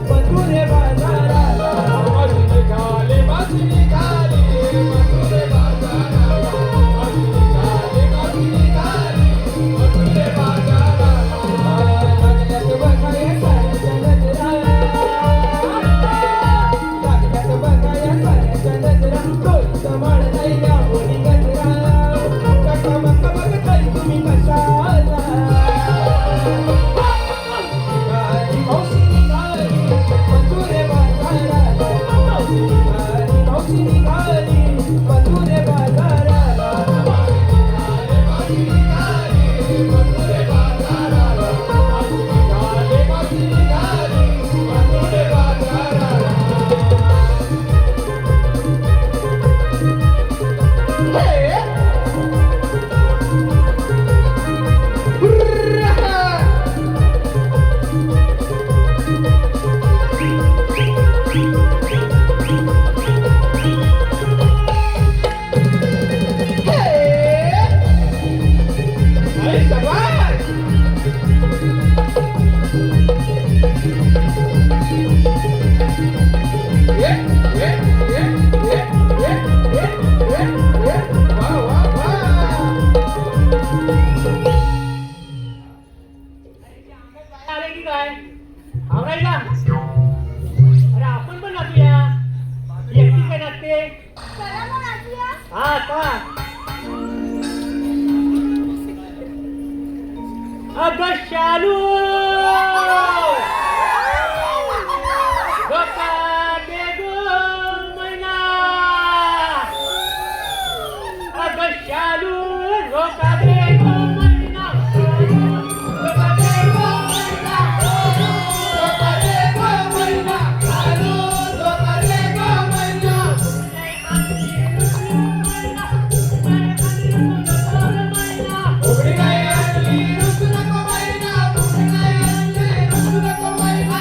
मथुरे बाजारा काय का अरे आपण पण नाचूया एकटी काय नाचते चला मग नाचूया. हा का अगं शालू डोका दे गो मैना अगं शालू डोका दे गो मैना डोका दे गो मैना डोका दे गो मैना शालू डोका दे गो मैना उघडी नाही आणली रुसू नको मैना, उघडी नाही आणली रुसू नको मैना.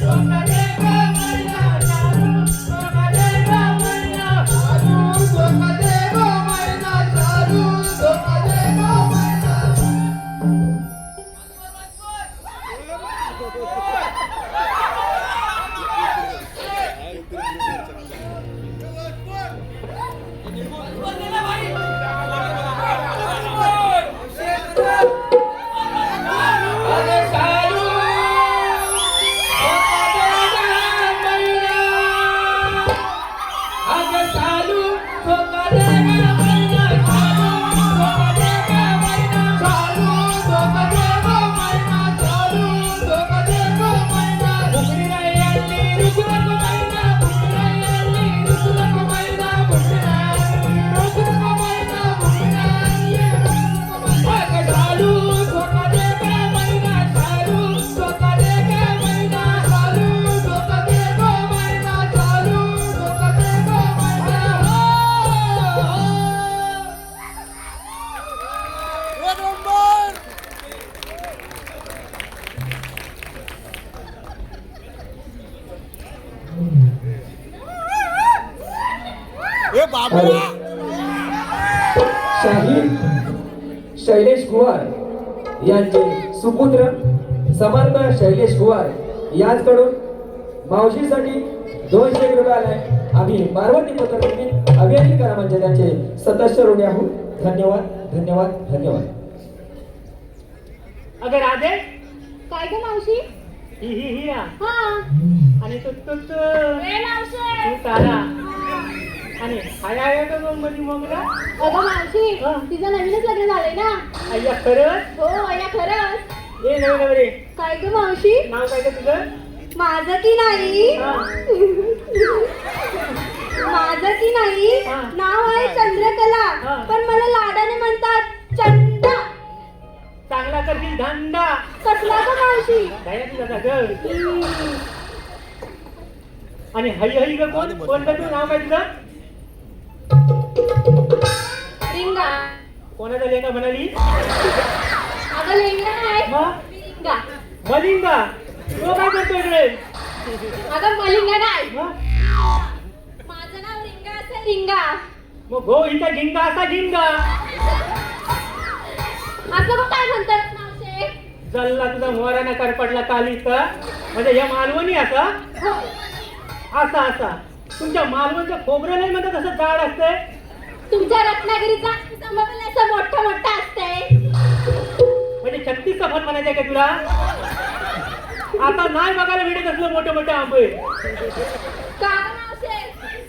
डोका दे गो मैना शालू डोका दे गो मैना साधू धोका दे गो मैना, साधू धोका दे गो मैना. अरे साधू धोका दे गो मैना. अगं साधू धोका दे गो मैना, साधू धोका दे गो मैना. साधू धोका दे गो मैना, साधू धोका दे गो मैना. उघडी नाही आणली रुसू नको मैना, उघडी नाही आणली रुसू नको मैना, उघडी नाही आणली रुसू नको मैना, उघडी नाही आणली रुसू नको मैना. अगं साधू धोका दे गो मैना, साधू धोका दे गो मैना, साधू धोका दे गो मैना, साधू धोका दे गो मैना. शाहीर शैलेश कुवार यांचे सुपुत्र समर्थ शैलेश कुवार याचकडून मावशीसाठी 200 रुपये आलाय. आम्ही पार्वती पत्रकारिता अभियान करा म्हणजे त्यांचे सदस्य ऋणी आहोत. धन्यवाद धन्यवाद धन्यवाद. अगं राधे काय ग मावशी? ही या. हा आणि तू ए मावशी. तारा आणि हाय का मध्ये मोगरा अगं मावशी हा. तिचं नवीनच लग्न झालंय ना. अय्या खरंच हो अय्या खरंच. ए नवीन रे काय ग मावशी? नाव काय का तुझं माझं की नाही हा. माझं की नाही हा. नाव आहे चंद्रकला हा. पण मला लाडाने म्हणतात चंदा. चांगला करतील धंदा कसला ग मावशी? काय तुझा ग आणि हई हई ग कोण का तुझं नाव काय तुझं रिंगा. कोणाचा लेखा म्हणाली अगं लेंगा नाही मग रिंगा. मलिंगा तो काय करतो इकडे अगं मलिंगा नाही. मग माझं नाव रिंगा असेल रिंगा. मग गो हिचा गिंगा असा गिंगा असं मग काय म्हणतात मावशी? जल्ला तुझा मोराना करपटला कालीच का म्हणजे या मालवणी असा हो. असा असा तुमच्या मालवणचं खोबरं नाही म्हणतात कसं जाड असतंय तुमच्या रत्नागिरीचा समजण्याचं मोठं मोठं असतंय. म्हणजे 36 फल म्हणायचं का तुला आता नाही बघायला भेटत असलं मोठे मोठे आंबे का गं मावशी?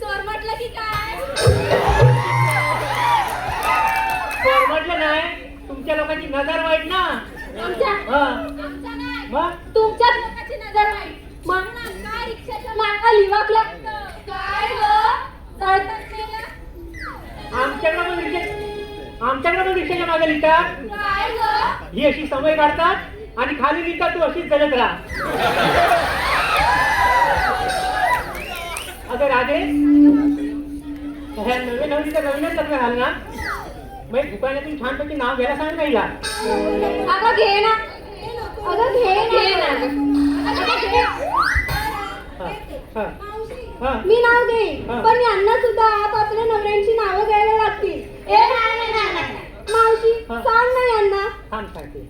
चोर म्हटलं की काय? तर म्हटलं नाही तुमच्या लोकांची नजर वाईट ना आमच्या हा आमच्या नाही मग तुमच्याच लोकांची नजर वाईट म्हणून आमच्या रिक्षाच्या मागं लिवाक लागतं. काय गं? चढतात गेलं? आमच्याकडे पण रिक्षाच्या मागे लिहितात काय गं? ही अशी समय काढतात आणि खाली लिहितात तू अशीच जलत राहा अगं राधे ह्या नवीन नवीनचं नवीनच लग्न झालं ना मग दुकानातून छानपैकी नाव घ्यायला सांग ना हिला अगं घे ना. अगं घे ना. अगं घे. हा, हा, हा. मी नाव घेईन हा. पण यांना सुद्धा आपल्या नवऱ्यांची नावं घ्यायला लागतील. ए नाही. मावशी हा. सांग ना यांना. थांब सांगते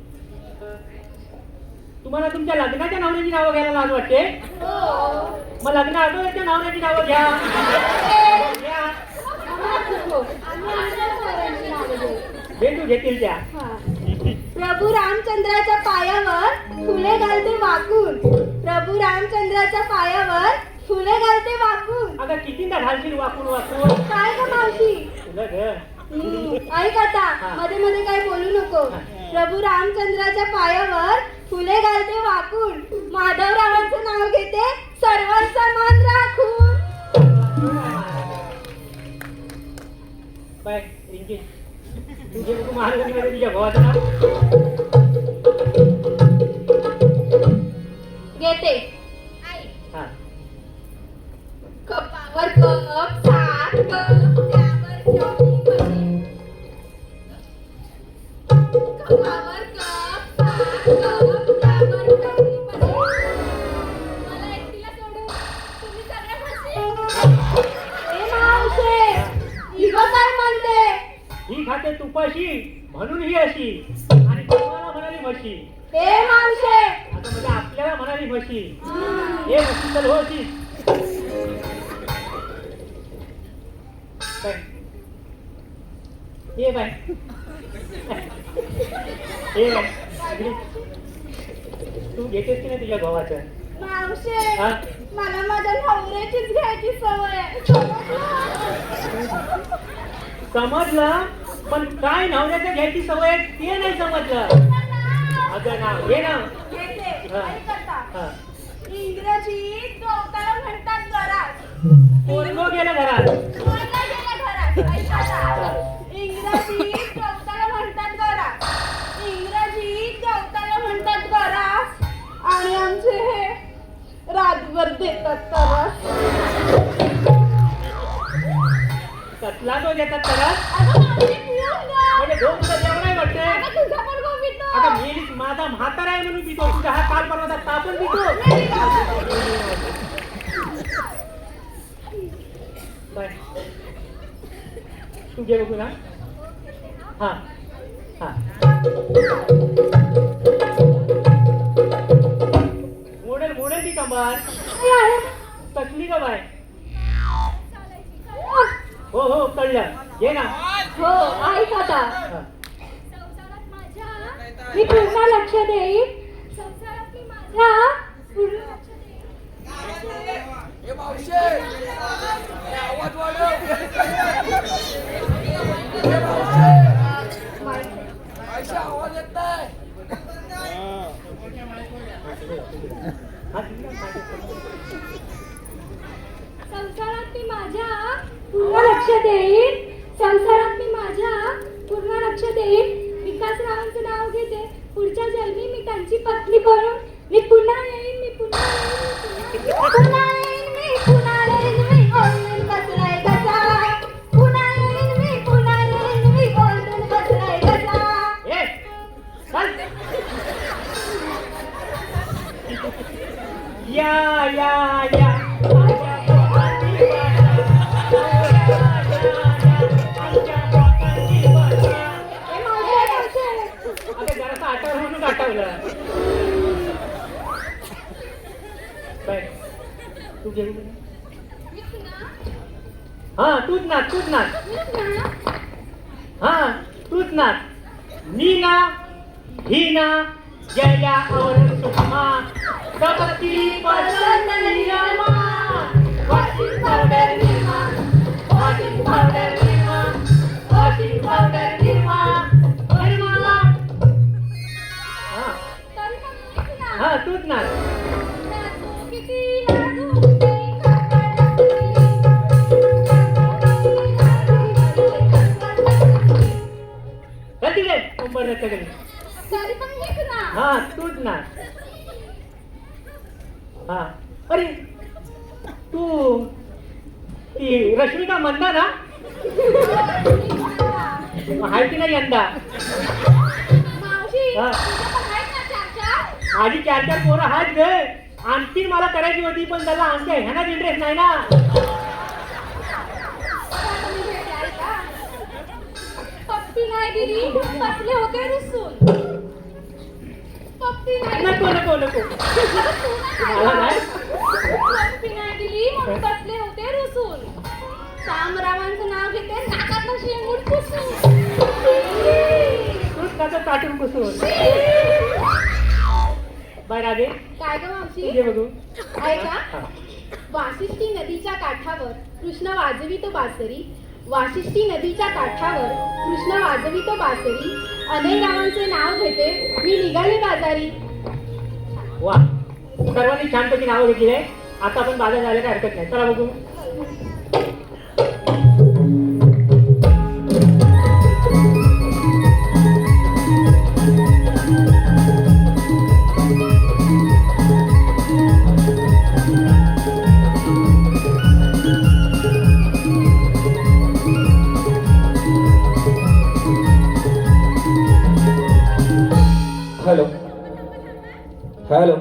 तुम्हाला तुमच्या लग्नाच्या नवऱ्याची नावं घ्यायला लाज वाटते मग लग्न अगोदरच्या नवऱ्याची नावं घ्या घ्या. आम्ही आमच्या नवऱ्यांची नावं घेऊ. भेटू घेतील त्या प्रभू रामचंद्राच्या पायावर फुले घालते वाकून प्रभू रामचंद्राच्या पायावर फुले घालते वाकून. अगं कितींदा घालशील वाकून वाकून काय ग मावशी? तुला ग ऐक आता, हा. मध्ये मध्ये काय बोलू नको. प्रभू रामचंद्राच्या पायावर फुले घालते वाकून, माधवरावांचं नाव घेते सर्वांचा मान राखून. बाय रिंकी तुझे तू महाराजांमध्ये तुझ्या भावाचं नाव घेते. हा कपावर कप सात कप त्यावर ठेवली म्हशी. कपावर कप सात कप त्यावर ठेवली म्हशी. मला एकटीला सोडून तुम्ही सगळ्या म्हशी. ए मावशे, हिगो काय म्हणते? ही खाते तुपाशी म्हणून ही अशी आणि तुम्हाला म्हणाली म्हशी. ए मावशे, आता म्हणजे आपल्याला म्हणाली म्हशी. हे म्हशी तर होती बाय. ये बाय ये बाय इकडे. तू घेतेस की नाही तुझ्या भावाचं? मावशे, हा? मला माझ्या नवऱ्याचीच घ्यायची सवय आहे. समजलं पण काय नवऱ्याचं घ्यायची सवय आहे ते नाही समजलं. अगं नाव हे नाव घेते. हा. ऐक आता. हा. इंग्रजीत गवताला म्हणतात गराज. पोरगं गेलं घरात. कोणला गेला घरात? ऐक आता. इंग्रजीत गवताला म्हणतात गराज. इंग्रजीत गवताला म्हणतात गराज. आणि आमचे हे रातभर देतात त्रास. कसला तो देतात तरच अगं मावशी, पिऊन जा. म्हणजे दोन तुझं जेवण आहे वाटतंय. अगं तुझा पण गो पितो. आता मेलीस माझा म्हातारा आहे म्हणून पितो. तुझा हा काल परवा तापून पितो. बाय तू घे बघू ना. हा हा मोडेल मोडेल ती कंबार कसली का बाय? हो हो कळलं घे ना. हो, ऐक आता. हा. मी पूर्ण लक्ष देईन. मी माझ्या पूर्ण लक्ष देईन. संसारात मी माझ्या पूर्ण लक्ष देईन. संसारात मी माझ्या पूर्ण लक्ष देईन. विकासरावांचं नाव घेते. पुढच्या जन्मी मी त्यांची पत्नी बनून मी पुन्हा येईन. मी पुन्हा येईन. पुन्हा येईन. मी पुन्हा येईन. मी ओरडून बसलाय कसा. पुन्हा येईन. मी पुन्हा येईन. मी ओरडून बसलाय कसा. ए, चल. या या या आमच्या पोटाची भाषा. ए मावशे, मावशे. अगं जरासं आठवलं म्हणून आठवलं. बाय तू घेऊ हा तूच नाच तूच नाच. हा तूच नाच. मी ना ही ना जया और सुषमा सबकी पसंद Nirma. Washing powder Nirma. Washing powder Nirma. Washing powder Nirma. Nirma. हा तरी पण मीच ना. हा तूच नाच. नाचू किती नाचू किती खळखळ चल तिकडे कंबर रक्त करी. तरी पण मीच ना. हा तूच नाच. हा अरे तू ती रश्मिका मंदा ना आहे की नाही यंदा? मावशी, हा. तुझ्या पण आहेत ना चार चार? माझी 4-4 पोरं आहेत गे. आणखी मला करायची होती पण त्याला आमच्या ह्यानाच इंटरेस्ट नाही ना. तुम्ही भेटले आहे का? पप्पी नाही दिली म्हणून बसले होते रुसून. पप्पी नाही नको नको नको मला नाही. पप्पी नाही दिली म्हणून बसले होते रुसून. शामरावांचं नाव घेते नाकातलं शेंगूट पुसून. तूच त्याचं काटून पुसून. बाय राधे काय ग मावशी घे बघू ऐका वाशिष्ठी नदीच्या काठावर कृष्ण वाजवितो बासरी वाशिष्ठी नदीच्या काठावर कृष्ण वाजवितो बासरी अनेक रावांचे नाव घेते मी निघाले बाजारी. वा सर्वांनी छानपैकी नावं घेतली आहे. आता आपण बाजार जायला काय हरकत नाही. चला बघू. Hello hello.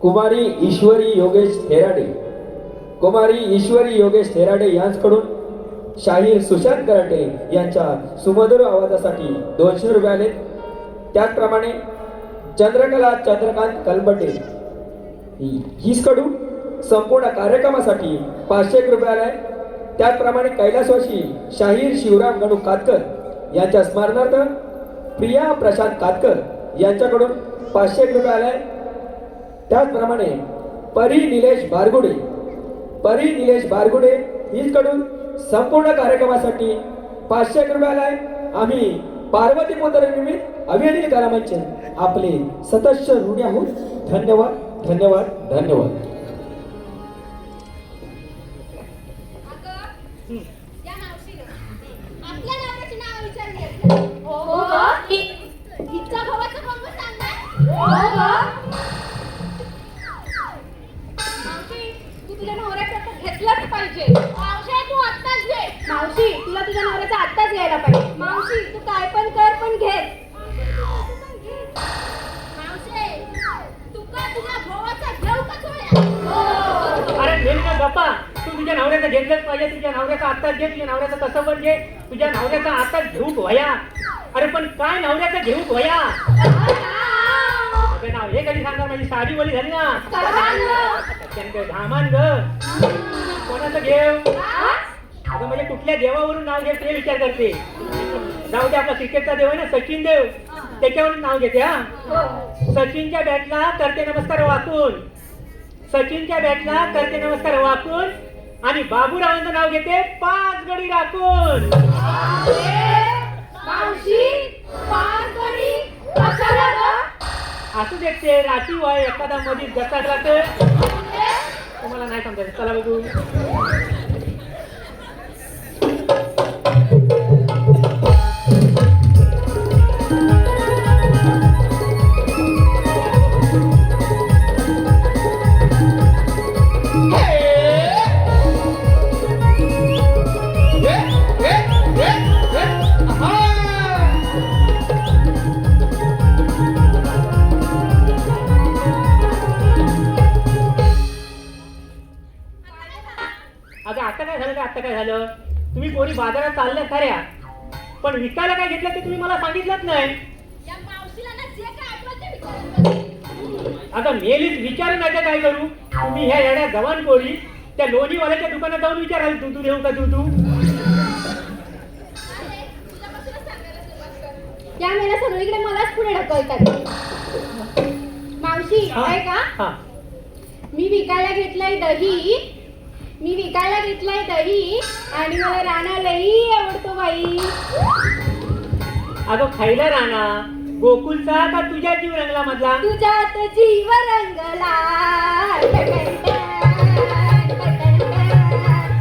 कुमारी ईश्वरी योगेश थेराडे, कुमारी ईश्वरी योगेश थेराडे यांच्याकडून शाहीर सुशांत कराटे यांच्या सुमधुर आवाजासाठी 200 रुपये आले. त्याचप्रमाणे चंद्रकला चंद्रकांत कलबटे हिसकडून संपूर्ण कार्यक्रमासाठी 500 रुपये आलाय. त्याचप्रमाणे कैलासवासी शाहीर शिवराम गणू कातकर यांच्या स्मरणार्थ प्रिया प्रशांत कातकर यांच्याकडून 500 रुपये आलाय. त्याचप्रमाणे परी निलेश बारगुडे हिचकडून संपूर्ण कार्यक्रमासाठी 500 रुपये आलाय. आम्ही पार्वती पुत्र निमित्त अभियानी कलामंच आपले सतश्च ऋणी आहोत. धन्यवाद धन्यवाद धन्यवाद. आपल्या नावाचे नाव विचारले. हो ग. हिचा भावाचा कोण सांगणार. हो ग. मावशी तू तुझ्या नवऱ्याचा घेतलाच पाहिजे. मावशी तू आत्ताच घे. मावशी तुला तुझ्या नवऱ्याचा आत्ताच घ्यायला पाहिजे. मावशी तू काय पण कर पण घे. मावशी तू का तुझ्या भावाचा घेऊ का थोड्या. अरे नेमका गप्पा. तू तुझ्या नवऱ्याचं घेतलंच पाहिजे. तुझ्या नवऱ्याचा आत्ताच घे. तुझ्या नवऱ्याचं कसं पण घे. तुझ्या नवऱ्याचा आत्ताच घेऊ वया. अरे पण काय नवऱ्याचं घेऊ वया. आपलं नाव हे कधी सांगणार. माझी साडी बोली झाली ना. धामान ग. कोणाचं घेऊ. अगं म्हणजे कुठल्या देवावरून नाव घे ते विचार करते. जाऊ दे आपला क्रिकेटचा देव आहे ना सचिन देव त्याच्यावरून नाव घेते. हा सचिनच्या बॅटला करते नमस्कार वाकून. सचिनच्या बॅटला करते नमस्कार वाकून आणि बाबूरावांचं नाव घेते 5 गडी राखून. असू देखते राठी वय एखादा मध्ये जसा जाते. तुम्हाला नाही समजायचं. चला बघू. अगं आता काय झालं. तुम्ही कोणी बाजारात चालल्या खऱ्या पण विकायला काय घेतलं ते तुम्ही मला सांगितलंच नाही. आता मेलीच विचारून नाही काय करू. तुम्ही ह्या येड्या जवान कोळी त्या लोणीवाल्याच्या दुकानात जाऊन विचाराल तू देऊ का तू. या मेला सगळीकडे मलाच पुढे ढकलतात. मावशी आहे का. हा मी विकायला घेतलाय दही आणि मला राणा लई आवडतो बाई. अगं खायला राणा गोकुलचा का तुझ्या जीव रंगला मधला. तुझ्यात जीव रंगला.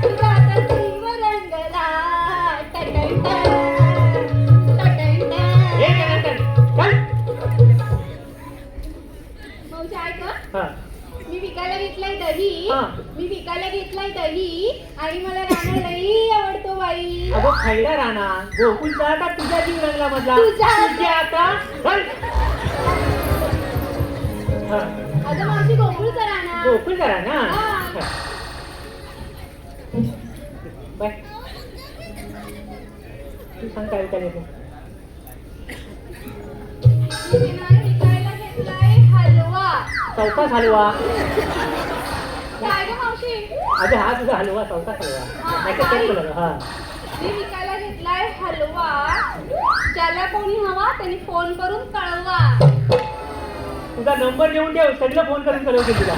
तुझ्यात जीव रंगला. हे काय नंतर चल. मावशी ऐक. हा मी विकायला घेतलाय दही आणि मला राणा लई आवडतो बाई. अगं खायला राणा गोकुलचा का तुझ्या जीव रंगला मधला. तुझ्या आता चल. हा अगं मावशी गोकुळचा राणा. गोकुल करा ना. हा. बाय. तू सांग काय विकायला येते. विकायला घेतलाय हलवा. चौकास हलवा. काय ग मावशी. अगं हा तुझा हलवा चौकास हलवा. नाही तर तेच बोललो. हा मी विकायला घेतलाय हलवा. ज्याला कोणी हवा त्यांनी फोन करून कळवा. तुझा नंबर लिहून ठेव, सगळं फोन करून कळवते तुला.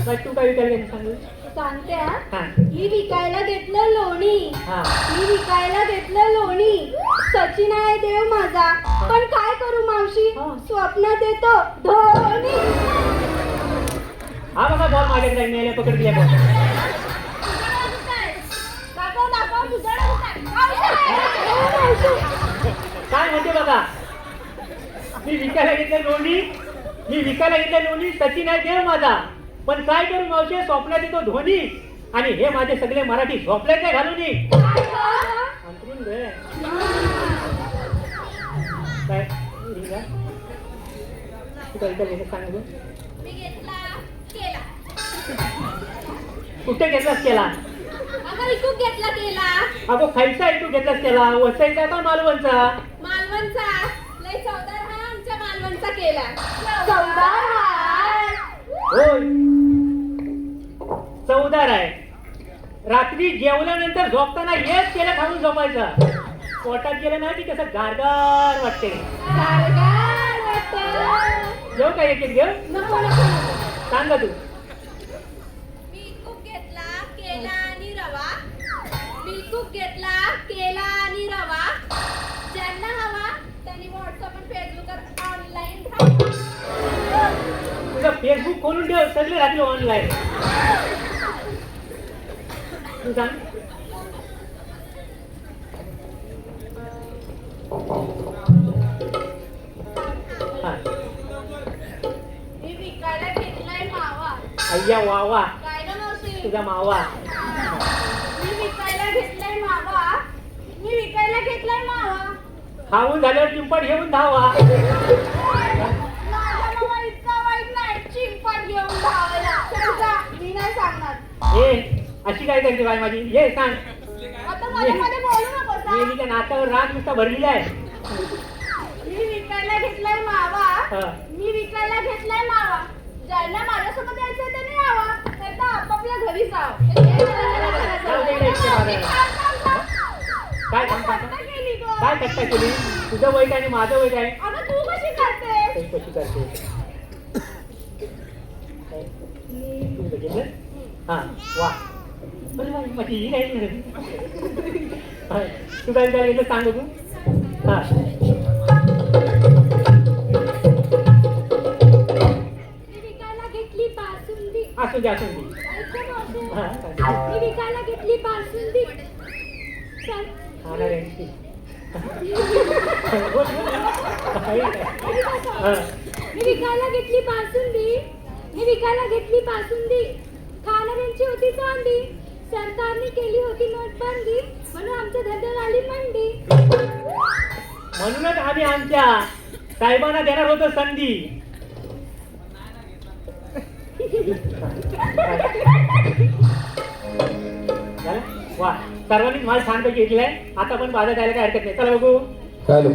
काय तू काय विचार केली सांगू? सांगते हा. हा. मी विकायला घेतलं लोणी. हा. मी विकायला घेतलं लोणी. सचिन आहे देव माझा, पण काय करू मावशी, हा. स्वप्नात येतो धोनी. हा बघा बॉल माझ्याकडे नाही आला, पकड दिल्या बॉल. दाखव दाखव तुझ्या मावशी. काय म्हणते बघा, मी विकायला घेतलं लोणी, मी विकायला घेतलं लोणी, सचिन आहे देव माझा, पण काय करू मावशी, स्वप्नात येतो धोनी. आणि हे माझे सगळे मराठी झोपले काय घालून अंतरून दे. काय रिंगा? तू काय विचार केला सांग बघू. मी घेतला केला. कुठे घेतलास केला? अगं इकूक घेतला केला. अगो खायचा आहे तू घेतलास केला, वसायचा का मालवणचा? मालवणचा. लय चवदार हा आमच्या मालवणचा केला. चवदार हाय. होय, चवदार आहे. रात्री जेवल्यानंतर झोपताना हेच केलं खाऊन झोपायचं. पोटात गेलं ना की कसं गारगार वाटते. गारगार वाटतं. जेव काय एक एक जेव नको नको. सांग तू. मी खूप घेतला केला आणि रवा. मी खूप घेतला केला आणि रवा. ज्यांना हवा त्यांनी व्हॉट्सअप आणि फेसबुकवर ऑनलाईन तुझं फेसबुक खोलून ठेव, सगळे रात्री ऑनलाईन. तू सांग. हा. मी विकायला घेतलाय मावा. अय्या वावा, काय ना मावशी. तुझा मावा. मी विकायला घेतलाय मावा. मी विकायला घेतलाय मावा. खाऊन झाल्यावर चिंपट घेऊन धावा. माझा मावा इतका वाईट नाही, चिंपट घेऊन धावायला. चल जा, मी नाही सांगणार. हे अशी काय करते बाय माझी, हे सांग. आता मध्ये मध्ये बोलू नकोस हा. मी त्या नात्यावर राग नुसता भरलेला आहे. मी विकायला घेतलाय मावा. हा. मी विकायला घेतलाय मावा. ज्यांना माझ्यासोबत यायचं त्यांनी यावं, नाही तर आपापल्या घरी जावं. जाऊ दे इकडे इतके बाबा. काय आता सांगता? कट्टा केली गं. काय कट्टा केली? तुझं वैट आणि माझं वैट आहे. अगं तू कशी करते? काही कशी करते? काय? तू बघितलं? हा, वा. बरं बाई, माझी ही नाही म्हणत. हा, तू काय विचार केलं सांग तू. हा. मी विकायला घेतली बासुंदी. असू दे असू दे. ऐकतं मावशी? हा, सांग. मी विकायला घेतली बासुंदी. चल. खाणार आहे ती. बोल, बोल. हा. मी विकायला घेतली बासुंदी. मी विकायला घेतली बासुंदी. खाणाऱ्यांची होती चांदी. सरकारने केली होती नोटबंदी, म्हणून आमच्या धंद्याला आली मंडी. म्हणूनच आम्ही आमच्या साहेबांना देणार होतो संधी. झालं? वा, सर्वांनीच माल छानपैकी घेतलाय. आता पण बाजार जायला काय हरकत नाही. चला बघू. हॅलो.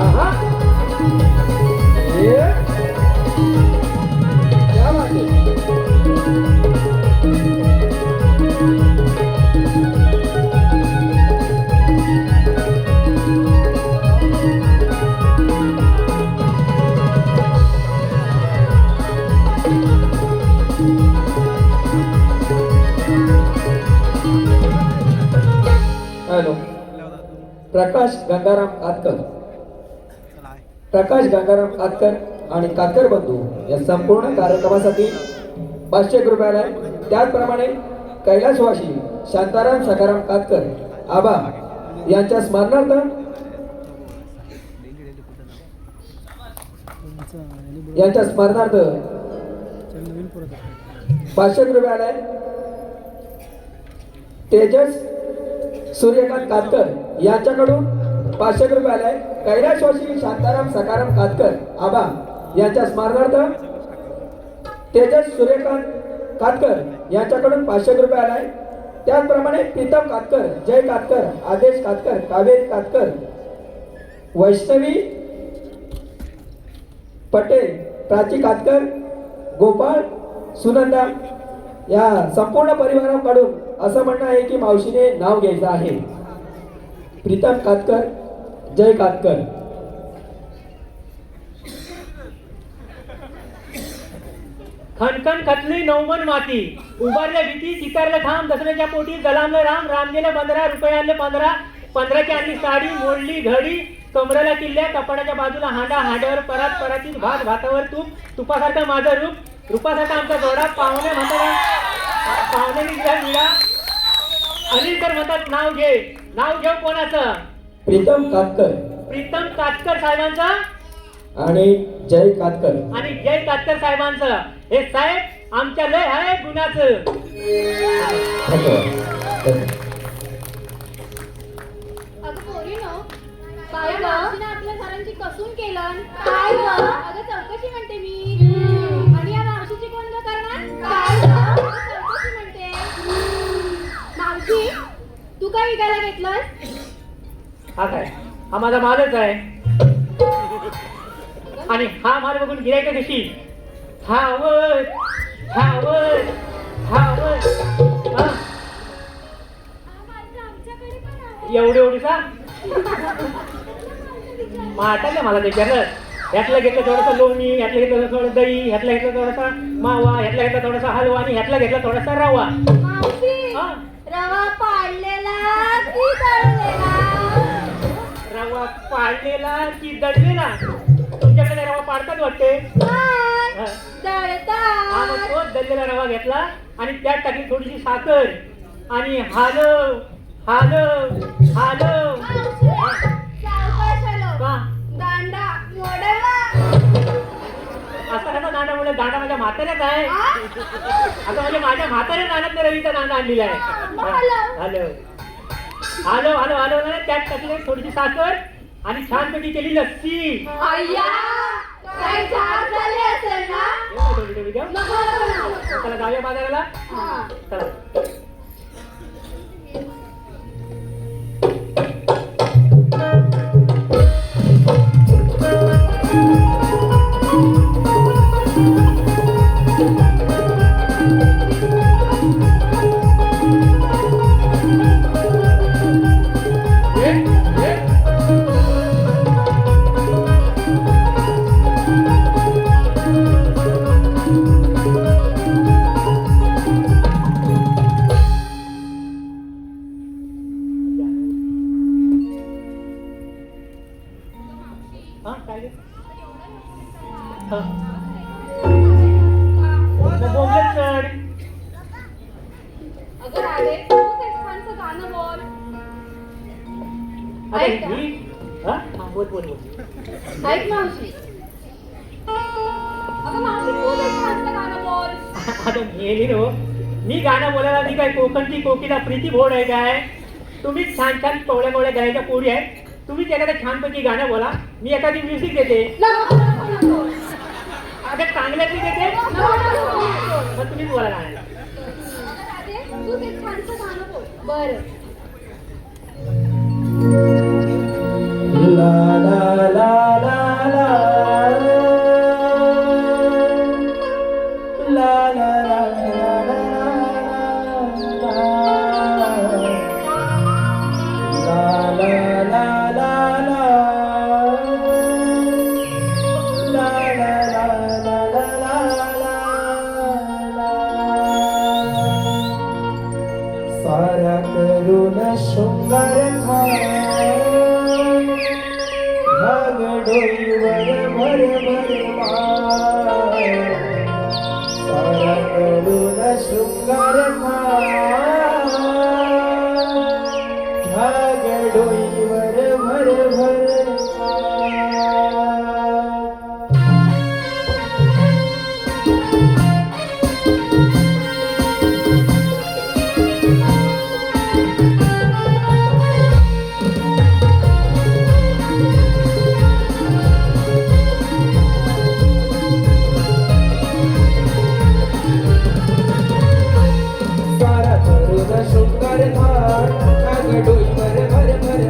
आहा. ये. क्या बात है? हॅलो. प्रकाश गंगाराम कातकर. प्रकाश गंगाराम कातकर आणि कातकर बंधू या संपूर्ण कार्यक्रमासाठी 500 रुपयाला आहे. त्याचप्रमाणे कैलासवासी शांताराम सखाराम कातकर आबा यांच्या स्मरणार्थ यांच्या स्मरणार्थ 500 रुपयाला आहे. तेजस सूर्यकांत कातकर यांच्याकडून 500 रुपयाला आहे. कैलासवासी शांताराम सखाराम कातकर आबा यांच्या स्मरणार्थ तेजस सूर्यकांत कातकर यांच्याकडून 500 रुपयाला आहे. त्याचप्रमाणे प्रीतम कातकर, जय कातकर, आदेश कातकर, कावेरी कातकर, वैष्णवी पटेल, प्राची कातकर, गोपाळ, सुनंदा या संपूर्ण परिवाराकडून असं म्हणणं आहे की मावशीने नाव घ्यायचं आहे. प्रीतम कातकर, जय कातकर. खणखण खतली नवमन माती उभारल्या भीती चितारलं ठाम दसऱ्याच्या पोटी गलामलं राम राम गेले 15 रुपये आणले 15 15ची आणली साडी मोडली घडी कमरेला किल्ल्या कपाडाच्या बाजूला हांडा हांड्यावर परात परातीत भात भातावर तूप तुपासारखं माझं रूप रूपासारखा आमचा जोडा पाहुणे म्हणतात पाहुणे विडा अनिल तर म्हणतात नाव घेऊ कोणाचं प्रीतम कातकर प्रीतम कातकर साहेबांचं आणि जय कातकर. आणि जय कातकर साहेबांचं. हे साहेब आमच्या लय आहे गुणाचं. धन्यवाद. अगं पोरीनो, काय गं? मावशीनं आपल्या सारांची कसून केलं. काय गं? अगं चौकशी म्हणते मी. आणि या मावशीची कोण गं करणार? काय गं? चौकशी म्हणते. मावशी, तू काय विकायला घेतलंस? हा काय हा माझा मालच आहे. आणि हा माल बघून गिरायक कशी धावत धावत धावत हा? एवढी एवढीसा माटायला मला विचारलं. ह्यातलं घेतलं थोडंसं लोणी, ह्यातलं घेतलं थोडं दही, ह्यातलं घेतलं थोडासा मावा, ह्यातला घेतला थोडासा हलवा आणि ह्यातला घेतला थोडासा रवा. मावशी, हा? रवा पाडलेला की तळलेला? रवा पाडलेला की दळलेला? तुमच्याकडे रवा पाडतात वाटते. नाही, हा. तळतात. हा, मग तोच दळलेला रवा घेतला आणि त्यात टाकली थोडीशी साखर आणि हालव हालव हालव. मावशी, सावकाश हलव. का दांडा मोडला. असं कसं दांडामुळे दांडा माझ्या म्हाताऱ्याच आहे. आता म्हणजे माझ्या म्हाताऱ्या दांडात रवीचा दांडा आणलेला आहे. मग हलव. हॅलो हॅलो हॅलो हॅलो त्यात टाकली थोडीशी साखर आणि छानपैकी केली लस्सी. अय्या, काय झाड झाले असेल ना? थोडी थोडी घ्या. नको, नको, नको. चला जाऊया बाजाराला. हा. चला. हा काय रे? हा. मग बोंबलत चढ. अगं राधे, तू ते छानसं गाणं बोल. आता ऐक का? ही हा हा, बोल बोल बोल. ऐक मावशी. अगं मावशी, तू ते छानसं गाणं बोल. आता नेली नो मी गाणं बोलायला मी काय कोकणची कोकिला प्रीती भोड आहे काय? तुम्हीच छान छान कोवळ्या कोवळ्या गायच्या पोरी आहेत. तुम्हीच एखाद्या छानपैकी गाणं बोला. मी एखादी म्युझिक देते. नको, नको, नको. अगं चांगल्याची देते. नको, नको, नको. मग तुम्हीच बोला गाणं. अगं राधे, तू ते छानसं गाणं बोल. बरं. ला ला ला ला ला ला ला सारा करून शृंगार भाग डोईवर भर भर सारा करून शृंगार भाग डोईवर भर भर सारा करून शृंगार भाग डोईवर भर भर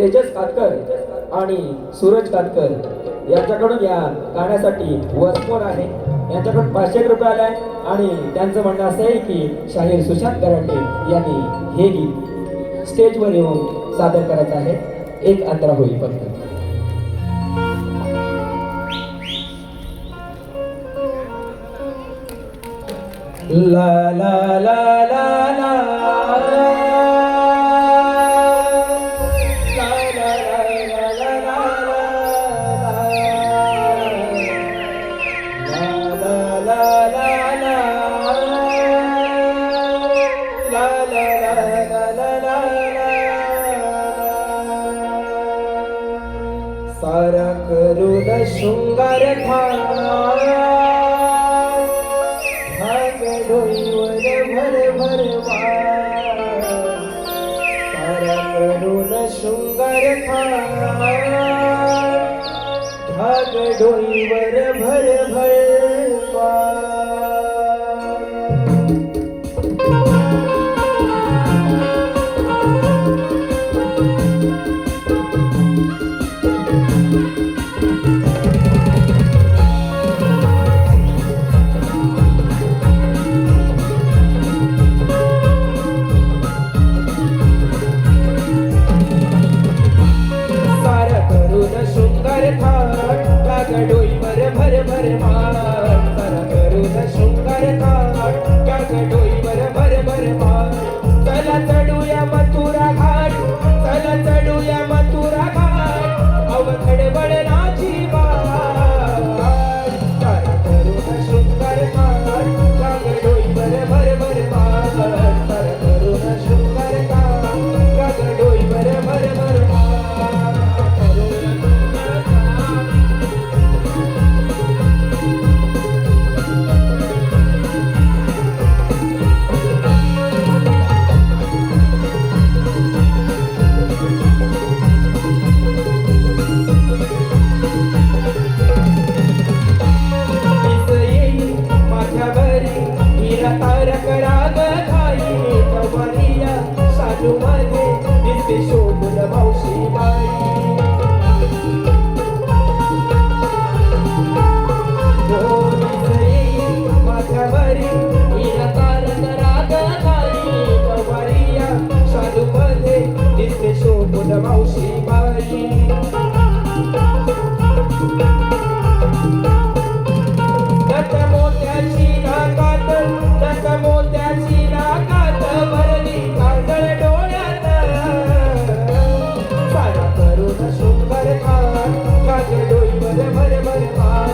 तेजस कातकर आणि सूरज कातकर यांच्याकडून या गाण्यासाठी वसमोर आहे. यांच्याकडून 500 रुपये आलाय आणि त्यांचं म्हणणं असं आहे की शाहीर सुशांत कराटे यांनी हे गीत स्टेजवर येऊन सादर करायचं आहे. एक अंतरा होईल फक्त. ला ला ला ला ला सारा करून शृंगार भाग डोईवर भर भर सारा करून शृंगार भाग डोईवर भर भर डोईवर भर भर मार सारा करून शृंगार थाट डोईवर भर भर मार. चला चढूया मथुरा घाट, चला चढूया मथुरा घाट, अवघड वळणाची वाट. सारा करून शृंगार थाट डोईवर भर भर मार सारा करून शृंगार थाट डोईवर भर भर मार. तारक राग खाई कवरिया साजू मध्ये दिसते शोभून मावशी बाई. माझ्यावरी मीरा तारक राग खाई कवरिया साजू मध्ये दिसते शोभून मावशी बाई. दत्त मोत्याची नाकात, दत्त मोत्याची नाकात भरली काजळ डोळ्यात. सारा करून शृंगार थाट काजळ डोईवर भर भर मार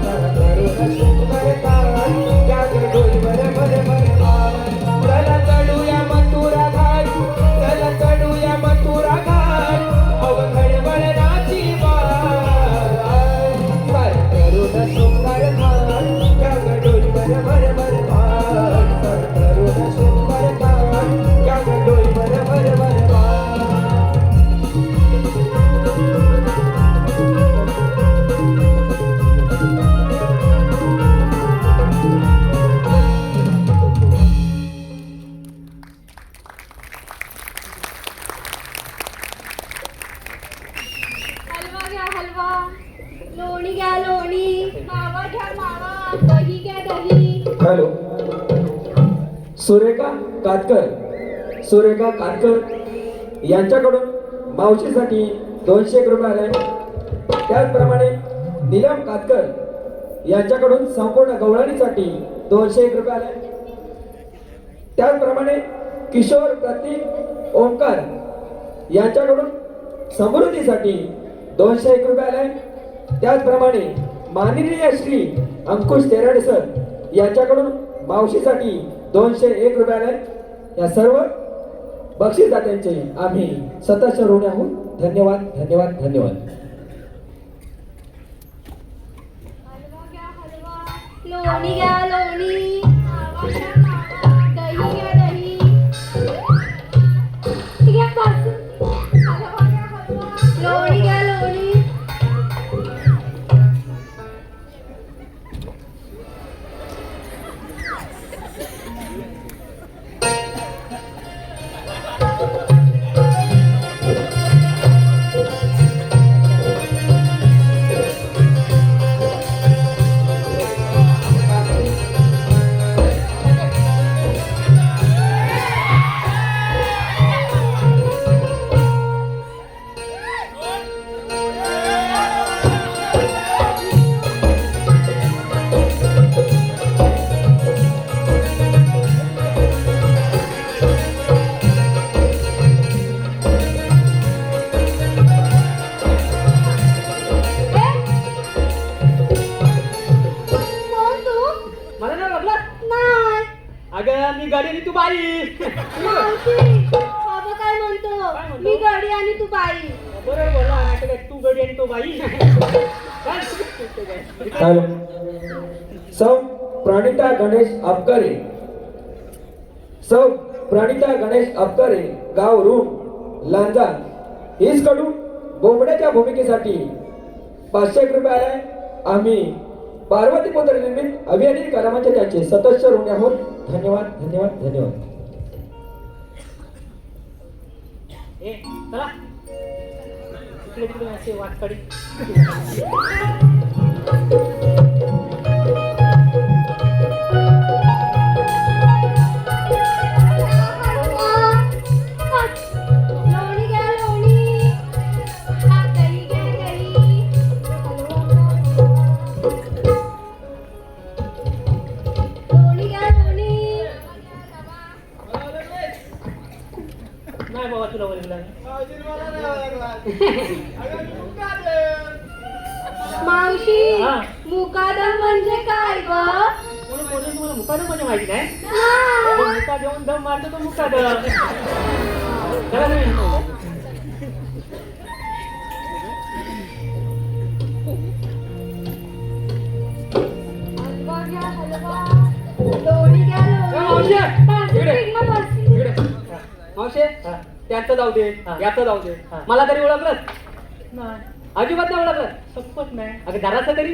सारा करून शृंगार थाट काजळ डोईवर भर भर मार. चला चढूया मथुरा घाट, चला चढूया मथुरा घाट, अवघड वळणाची वाट. सारा करून शृंगार थाट काजळ डोईवर भर भर मार सारा करून शृंगार थाट काजळ डोईवर भर भर मार. हलवा घ्या हलवा, लोणी घ्या लोणी, मावा घ्या मावा, दही घ्या दही. हॅलो. सुरेखा कातकर, सुरेखा कातकर यांच्याकडून मावशीसाठी 200 रुपये आले. त्याचप्रमाणे नीलम कातकर यांच्याकडून संपूर्ण गवळणीसाठी 201 रुपये आले. त्याचप्रमाणे किशोर प्रतीक ओंकार यांच्याकडून समृद्धीसाठी 201 रुपये आले. त्याचप्रमाणे माननीय श्री अंकुश तेराडे सर यांच्याकडून मावशीसाठी 201 रुपये आले. या सर्व बक्षीसदात्यांचे आम्ही सतत ऋणी आहोत. धन्यवाद धन्यवाद धन्यवाद. हलवा घ्या हलवा, लोणी घ्या लोणी, मावा घ्या मावा, दही घ्या दही. घ्या बाजू. हलवा घ्या हलवा, लोणी घ्या लोणी. नाही. अगं मी गडी आणि तू बाई. मावशी, बाबा काय म्हणतो? काय म्हणतो? मी गडी आणि तू बाई. बरोबर बोला, नाहीतर काय तू गडी आणि तो बाई. हॅलो सौ प्रणिता गणेश अपकरे, सौ प्रणिता गणेश अपकरे, गाव रूम लांजा हीच कडून बोबड्याच्या भूमिकेसाठी 500 रुपये आलाय. आम्ही पार्वती पुत्र निर्मित अभियानी कलामांचे त्यांचे सदस्य ऋणी आहोत. धन्यवाद धन्यवाद धन्यवाद. ए चला इकडे तिकडे असे वाटकडे. लोणी घ्या लोणी. दही घ्या दही. लोणी घ्या लोणी. नाही बाबा तुला बोलला. मावशी, हा. मुकादम म्हणजे काय ग? कोणी बोलले तुम्हाला मुकादम म्हणजे माहिती नाही? नाही. तो मुका देऊन दम मारतो तो मुकादम. चला तुम्ही. हलवा घ्या हलवा. लोणी घ्या मावशी, लोणी. इकडे. पिंग बस. मावशे त्याचं जाऊ दे, याचं जाऊ दे. मला तरी ओळखलं नाही? अजिबात नाही ओळखलं. शपथ नाही. अगं जरासं तरी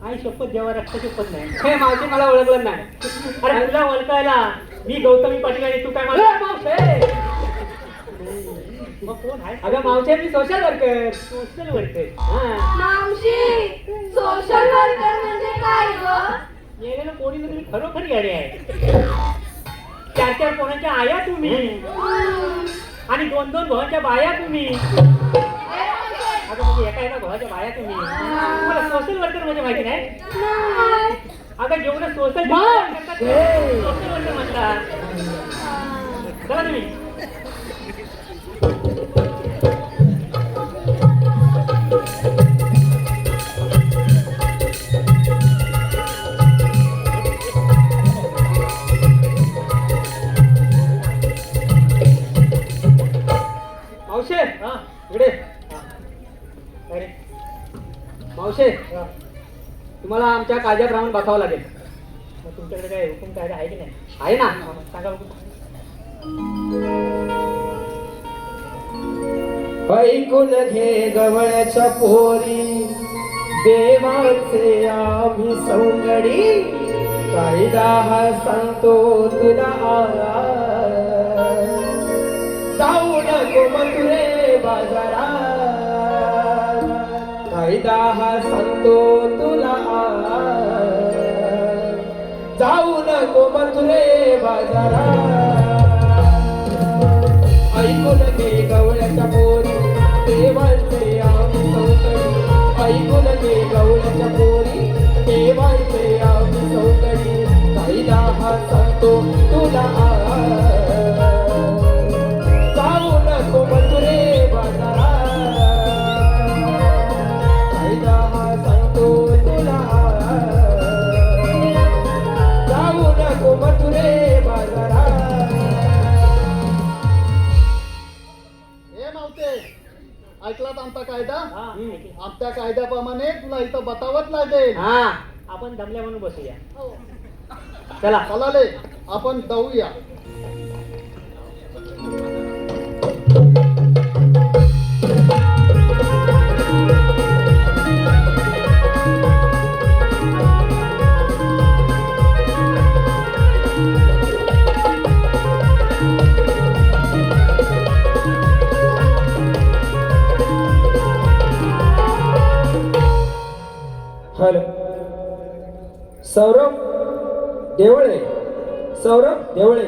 आई शपथ जेव्हा रक्त शपथ नाही. हे मावशी मला ओळखलं नाही. अरे तुला ओळखायला मी गौतमी पाटील आणि तू काय मावशे. मग कोण आहे? अगं मावशे मी सोशल वर्कर. Social worker. मावशी, सोशल वर्कर म्हणजे काय ग? येण्याला कोणी ना तुम्ही खरोखर गाडी आहे. 4-4 पोरांच्या आया तुम्ही आणि 2-2 भावांच्या बाया तुम्ही. अगं म्हणजे एका भावाच्या बाया तुम्ही. मला सोशल वर्कर म्हणजे माहिती नाही? नाही. अगं जेवढं सोशल सोशल वर्कर म्हणतात. चला तुम्ही. मावशे हा इकडे. काय रे? मावशे तुम्हाला आमच्या कायद्याप्रमाणे बसावं लागेल. मग तुमच्याकडे काय हुकूम कायदा आहे की नाही? आहे ना, सांगा बघू. ऐकून घे गवळ्याच्या पोरी, देवाचे आम्ही सौंदडी, कायदा हा सांगतो तुला जाऊ नको मथुरे बाजारात, कायदा हा सांगतो तुला जाऊ नको मथुरे बाजारात. ऐकून घे गवळ्याच्या पोरी, देवांचे आम्ही सौंदडी, ऐकून घे गवळ्याच्या पोरी, देवांचे आम्ही सौंदडी, कायदा हा सांगतो तुला जाऊ नको मथुरे बाजारात, कायदा हा सांगतो तुला जाऊ नको मथुरे बाजारात. हे मावते, ऐकलात आमचा कायदा? हा, ऐकलं. आमच्या कायद्याप्रमाणे तुला इथं बतावत लागेल. हा आपण दमल्या म्हणून बसूया. चला चलाले आपण जाऊया. हॅलो सौरभ देवळे, सौरभ देवळे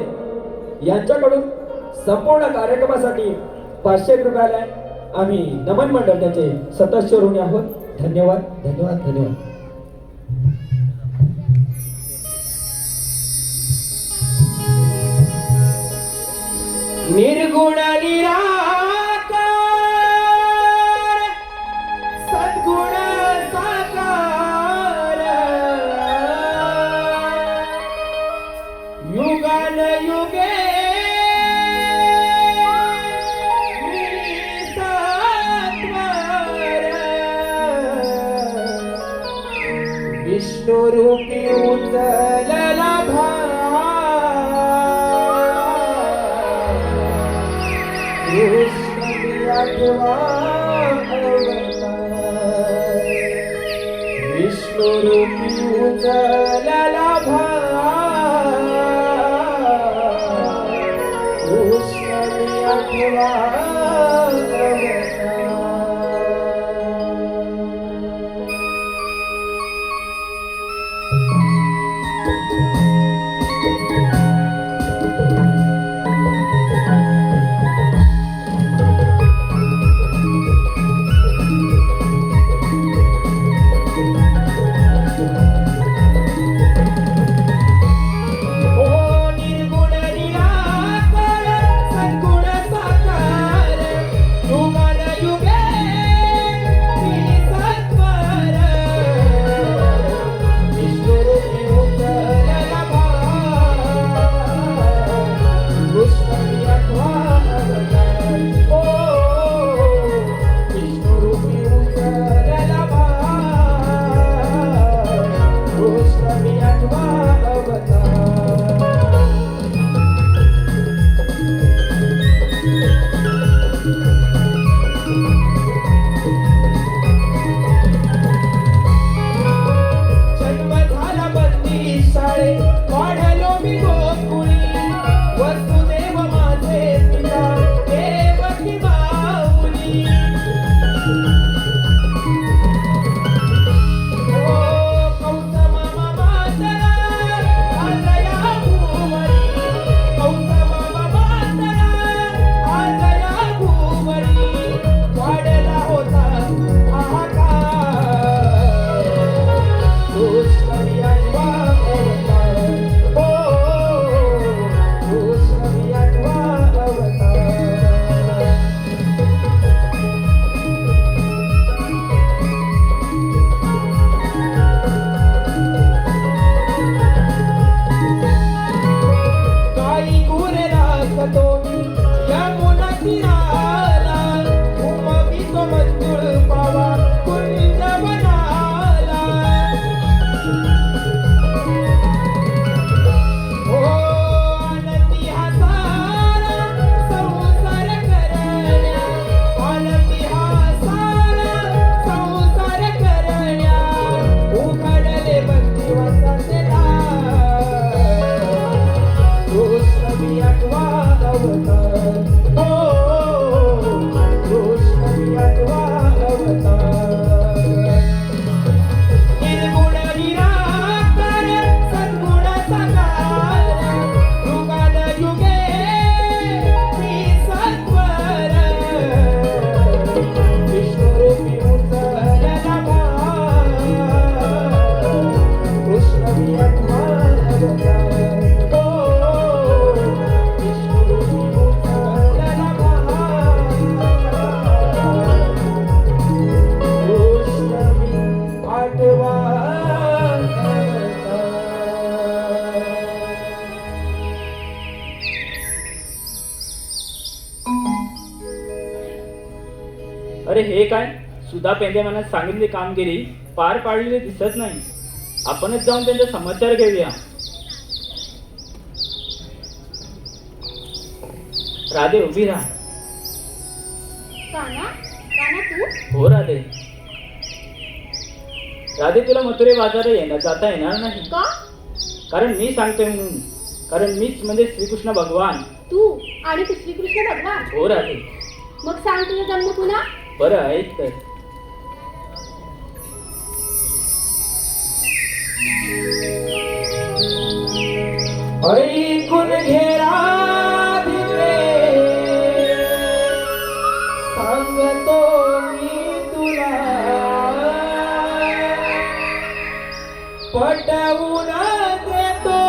यांच्याकडून संपूर्ण कार्यक्रमासाठी 500 रुपये आलाय. आम्ही नमन मंडळ त्याचे सदस्य ऋणी आहोत. धन्यवाद धन्यवाद धन्यवाद. निर्गुण निराकार सद्गुण साकार युगानुयुगे विष्णुरूपी उचलला कृष्ण विष्णुरूपी उचलला कृष्ण अरे हे काय, सुधा पेंडेमानात सांगितलेली कामगिरी पार पाडलेली दिसत नाही. आपणच जाऊन त्यांचा समाचार घेऊया. राधे उभी राहा. काना काना तू हो राधे. राधे तुला मथुरे बाजारात जाता येणार नाही. का? कारण मी सांगतोय म्हणून. कारण मीच म्हणजे श्रीकृष्ण भगवान. तू आणि तू श्रीकृष्ण भगवान? हो राधे. मग सांग तुझा जन्म पुन्हा. बरं ऐक तर. ऐकून घे राधिके, सांगतो मी तुला, पटवून देतो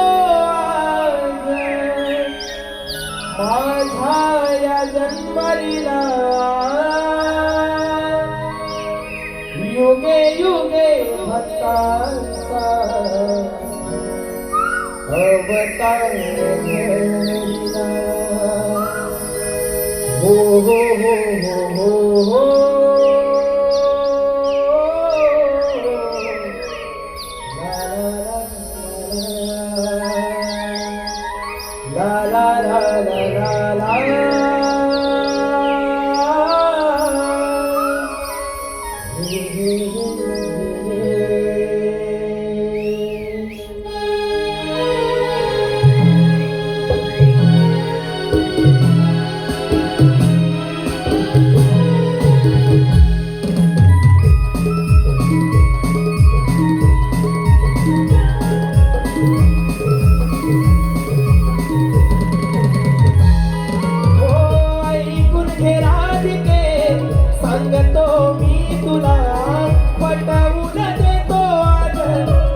आज माझ्या या जन्मलीला. युगे युगे भक्तांचा अवतार अवतार धरिला. हो हो हो हो हो हो. ला ला ला ला ला ला ऐकून घे राधिके, सांगतो मी तुला, पटवून देतो आज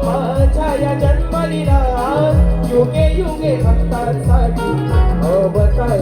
माझ्या या जन्मलीला. युगे युगे भक्तांसाठी अवतार